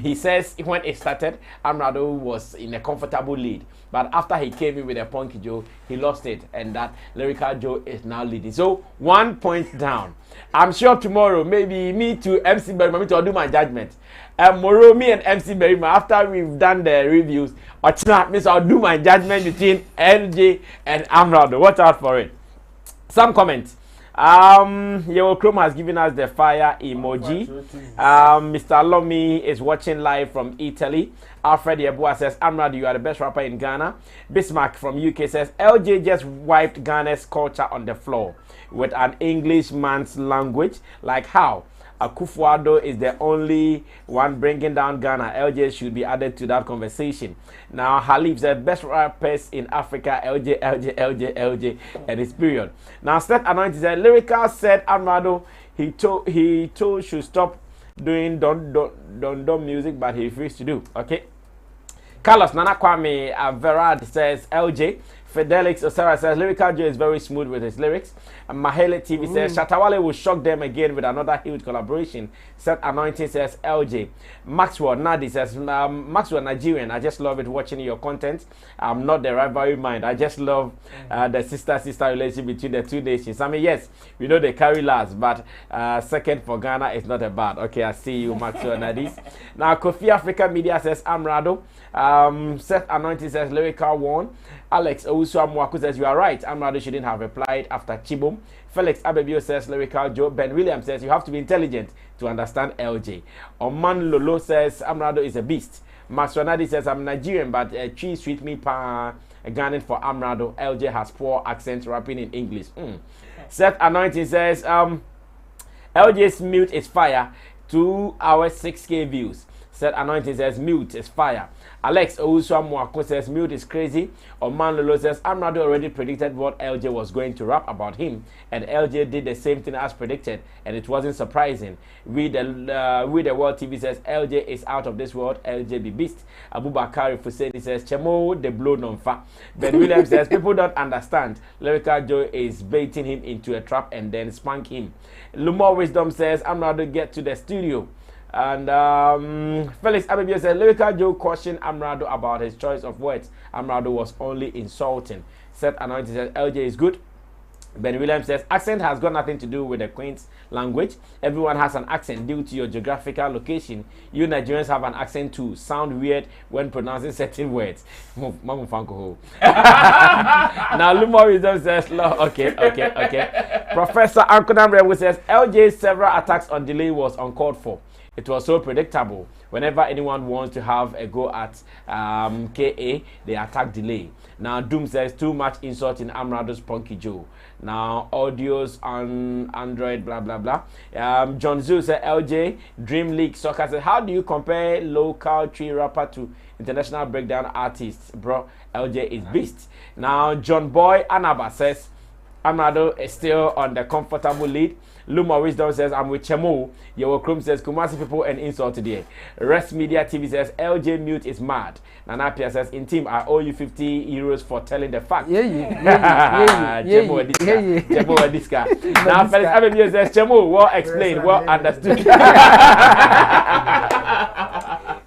He says when it started, Amerado was in a comfortable lead. But after he came in with a Punky Joe, he lost it. And that Lyrical Joe is now leading. So 1 point down. I'm sure tomorrow, maybe me to MC Berima, I'll do my judgment. Tomorrow, me and MC Berima, after we've done the reviews, I'll do my judgment between LJ and Amerado. Watch out for it. Some comments. Yellow Chrome has given us the fire emoji. Mr. Lomi is watching live from Italy. Alfred Yeboah says, Amerado, you are the best rapper in Ghana. Bismarck from UK says, LJ just wiped Ghana's culture on the floor with an Englishman's language. Like how? Akufo-Addo is the only one bringing down Ghana. LJ should be added to that conversation. Now, Halif said, best rappers in Africa, LJ, and his period. Now, Seth Anointed said, Lyrikal said, Amerado, he told should stop doing don't music, but he refused to do. Okay. Carlos Nana Kwame Amerado says LJ. Fidelix Osara says Lyrikal Joe is very smooth with his lyrics. And Mahele TV says Shatta Wale will shock them again with another huge collaboration. Seth Anointing says LJ. Maxwell Nadi says Maxwell Nigerian. I just love it watching your content. I'm not the rivalry mind. I just love the sister relationship between the two nations. I mean, yes, we know they carry last, but second for Ghana is not a bad. Okay, I see you, Maxwell Nadi. Now Kofi Africa Media says Amerado. Seth Anointing says Lyrikal won. Alex Owusu says you are right. Amerado shouldn't have replied after Chibum. Felix Abebio says Lyrikal Joe. Ben Williams says you have to be intelligent to understand LJ. Oman Lolo says Amerado is a beast. Max Renadi says I'm Nigerian, but cheese sweet me pa Ghanaian for Amerado. LJ has poor accent rapping in English. Seth Anointing says LJ's mute is fire. 2 hours 6K views. Seth Anointing says mute is fire. Alex Owusu says mute is crazy. Oman Lolo says Amerado already predicted what LJ was going to rap about him, and LJ did the same thing as predicted, and it wasn't surprising. We the World TV says LJ is out of this world. LJ be beast. Abubakar Fuseni says Chemo the blow non-fa. Ben Williams says people don't understand. Lyrikal Joe is baiting him into a trap and then spank him. Lumo Wisdom says Amerado get to the studio. And Felix Abibio said Lyrikal Joe cautioned Amerado about his choice of words. Amerado was only insulting. Seth Anointing says LJ is good. Ben Williams says accent has got nothing to do with the Queen's language. Everyone has an accent due to your geographical location. You Nigerians have an accent too. Sound weird when pronouncing certain words. Now Lumo Wisdom says okay. Professor Ankonam Rewu says LJ's several attacks on delay was uncalled for. It was so predictable. Whenever anyone wants to have a go at KA, they attack delay. Now Doom says too much insult in Amerado's Punky Joe. Now audios on Android, blah blah blah. John Zoo said LJ Dream League Soccer says how do you compare local tree rapper to international breakdown artists, bro? LJ is beast. Now John Boy Anaba says Amerado is still on the comfortable lead. Luma Wisdom says I'm with Chemo. Yewo Krum says Kumasi people and insult today. Rest Media TV says LJ mute is mad. Nanapia says in team I owe you 50 euros for telling the fact. Chemo Diska. Now Felix Abebio says Chemo well explained, well understood.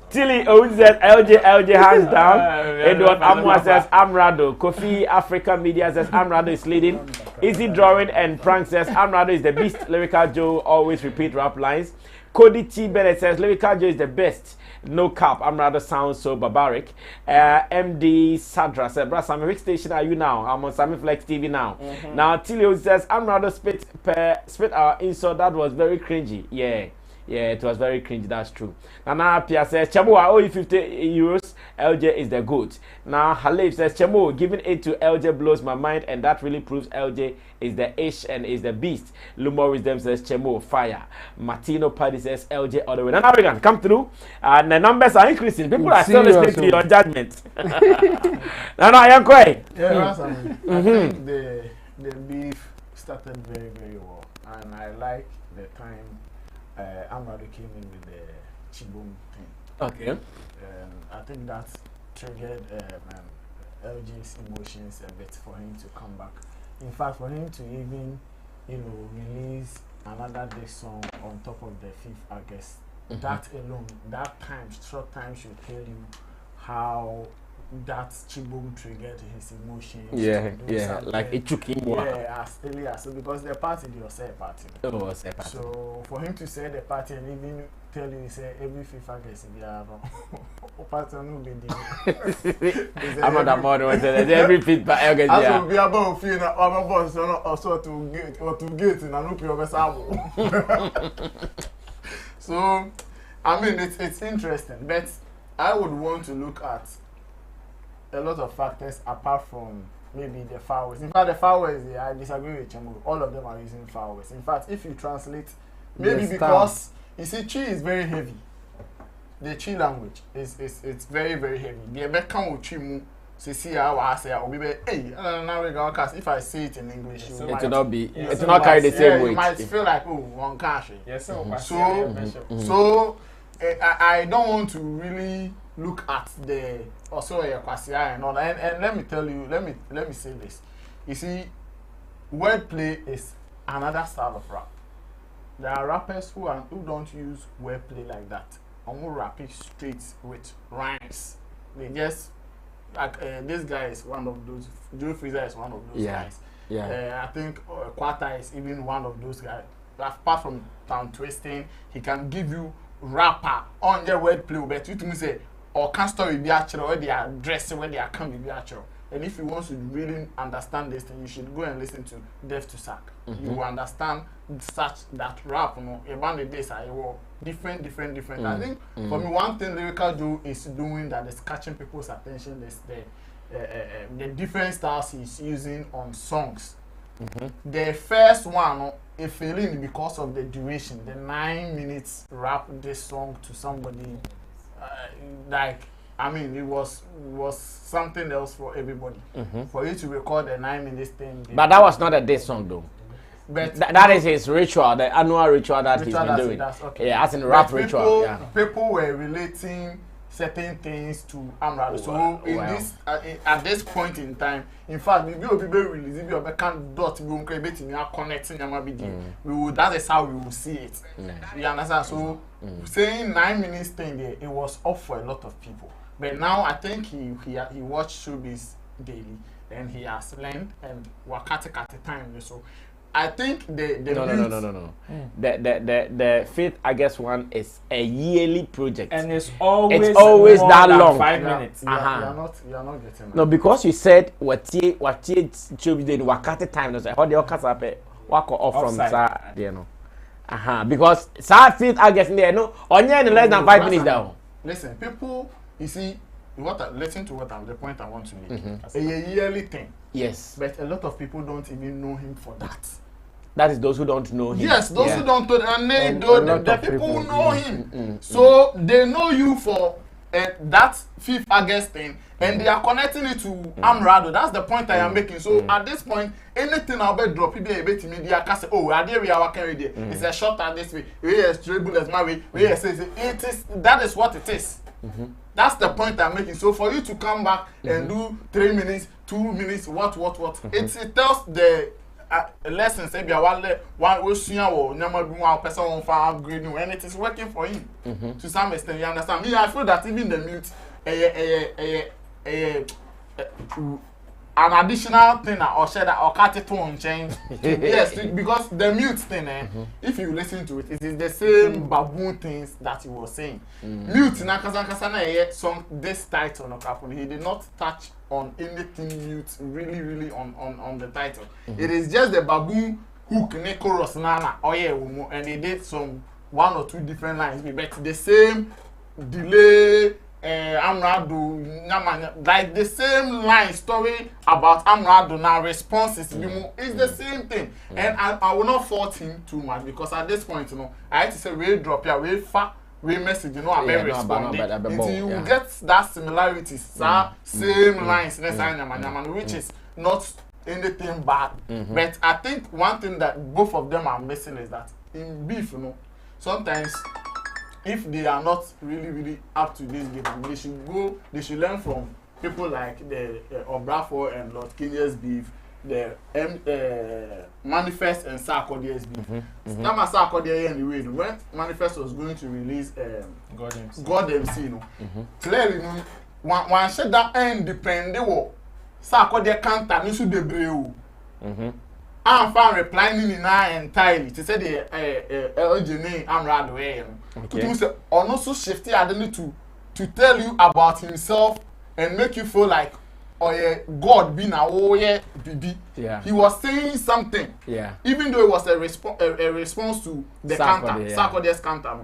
Tilly Owens says LJ hands down. Edward Amwa says Amerado. Kofi Africa Media says Amerado is leading. Easy Drawing and Prank says Amerado is the beast. Lyrikal Joe always repeat rap lines. Cody T. Bennett says Lyrikal Joe is the best. No cap. Amerado sounds so barbaric. MD Sadra said, Bro, Sammy, which station are you now? I'm on Sammy Flex TV now. Now Tilly says Amerado spit our insult. That was very cringy. Yeah, it was very cringy, that's true. Nana Pia says, Chemo, I owe you 50 euros. LJ is the goat. Now, Halif says, Chemo, giving it to LJ blows my mind, and that really proves LJ is the ish and is the beast. Lumo Wisdom says, Chemo, fire. Martino Paddy says, LJ all the way. Now, we can come through, and the numbers are increasing. People are still listening to your judgment. No, I am quiet. Yeah, I think the beef started very, very well, and I like the time Amerado came in with the Chibum thing. Okay. I think that triggered LG's emotions a bit for him to come back. In fact, for him to even, release another big song on top of the 5th August, that alone, that time, short time should tell you how that Chibum triggered his emotions. Yeah, like it took him one. Yeah, as early as because the party was a party. So for him to say the party and even tell you, say every 5th August, we have a party no be I'm not that modern. Every 5th August. I will be about feeling our boss also to get in an open So I mean it's interesting, but I would want to look at a lot of factors apart from maybe the vowels. In fact, the vowels, I disagree with Chemo. All of them are using vowels. In fact, if you translate, maybe because you see, Chi is very heavy. The Chi language is it's very, very heavy. The American Chimu see I say or maybe hey now we go cast if I say it in English it will not be it will not carry the same weight. You might feel like oh one cash. Yes, so I don't want to really look at the also and all and let me tell you let me say this. You see, wordplay is another style of rap. There are rappers who don't use wordplay like that. I'm more rapping straight with rhymes. They just like this guy is one of those. Joe Freezer is one of those guys. Yeah. I think Quata is even one of those guys. Apart from tongue twisting, he can give you rapper on your wordplay. But you to say or can story be actual where they are dressing where they are coming be actual. And if you want to really understand this thing, you should go and listen to Death to Sack. You will understand that rap, you know, about the days I will different. I think for me, one thing Lyrikal Joe is doing that is catching people's attention is the different styles he's using on songs. The first one is failing because of the duration. The 9 minutes rap this song to somebody like. I mean, it was something else for everybody. For you to record a 9 minutes thing. But that was not a diss song, though. But that is his ritual, the annual ritual that he's been doing. Okay. Yeah, as in rap ritual. Yeah. People were relating certain things to Amerado. So this at this point in time, in fact, we will be released. If you can dot connecting, that is how we will see it. You understand? So saying 9 minutes thing there, it was off for a lot of people. But now I think he watched showbiz daily and he has learned and wakati at the time. So I think no. The fifth August one is a yearly project. And it's always that long. 5 minutes. You are not getting that. No, because you said what showbiz daily wakati time. No, how the occurs up walk off from that, you know. Because 5th August there, no, only less than 5 minutes down. Listen, people. You see, listen to the point I want to make. A yearly thing. Yes. But a lot of people don't even know him for that. That is those who don't know him. Yes, those who don't know, and the people who know him. So they know you for that 5th August thing, and they are connecting it to Amerado. That's the point I am making. So at this point, anything I'll be drop, people be to media can say, oh, are we are working with it? It's a shot at this way. We are straight bullets, my way. We are saying it is. That is what it is. That's the point I'm making. So for you to come back and do 3 minutes, 2 minutes, what? It tells the lessons. Say, and it is working for him to some extent. You understand? Me, I feel that even the mute, an additional thing or share that or cut it on change. Yes, because the mute thing, if you listen to it, it is the same baboon things that he was saying. Mute na kasana song this title no kapun. He did not touch on anything mute really on the title. It is just the baboon hook ne chorus nana and he did some 1 or 2 different lines, but the same delay. Amerado, like the same line story about Amerado now responses it's the same thing. And I will not fault him too much because at this point, you know, I had to say we drop here, we message, you know, I'm responding until you get that similarities, same lines, which is not anything bad. But I think one thing that both of them are missing is that in beef, you know, sometimes if they are not really up to this game, they should learn from people like the Obrafo and Lord Kenya's beef, the Manifest and Sarkodie's beef. Now Sarkodie anyway, when Manifest was going to release God MC, you know, clearly, you know, one said that independent war, Sarkodie can't turn into the breu. I'm fine replying in entirely to say the LGN Amerado. On also shifty identity to tell you about himself and make you feel like God being BB. Yeah. He was saying something. Yeah. Even though it was a response to the Sarkodie's counter.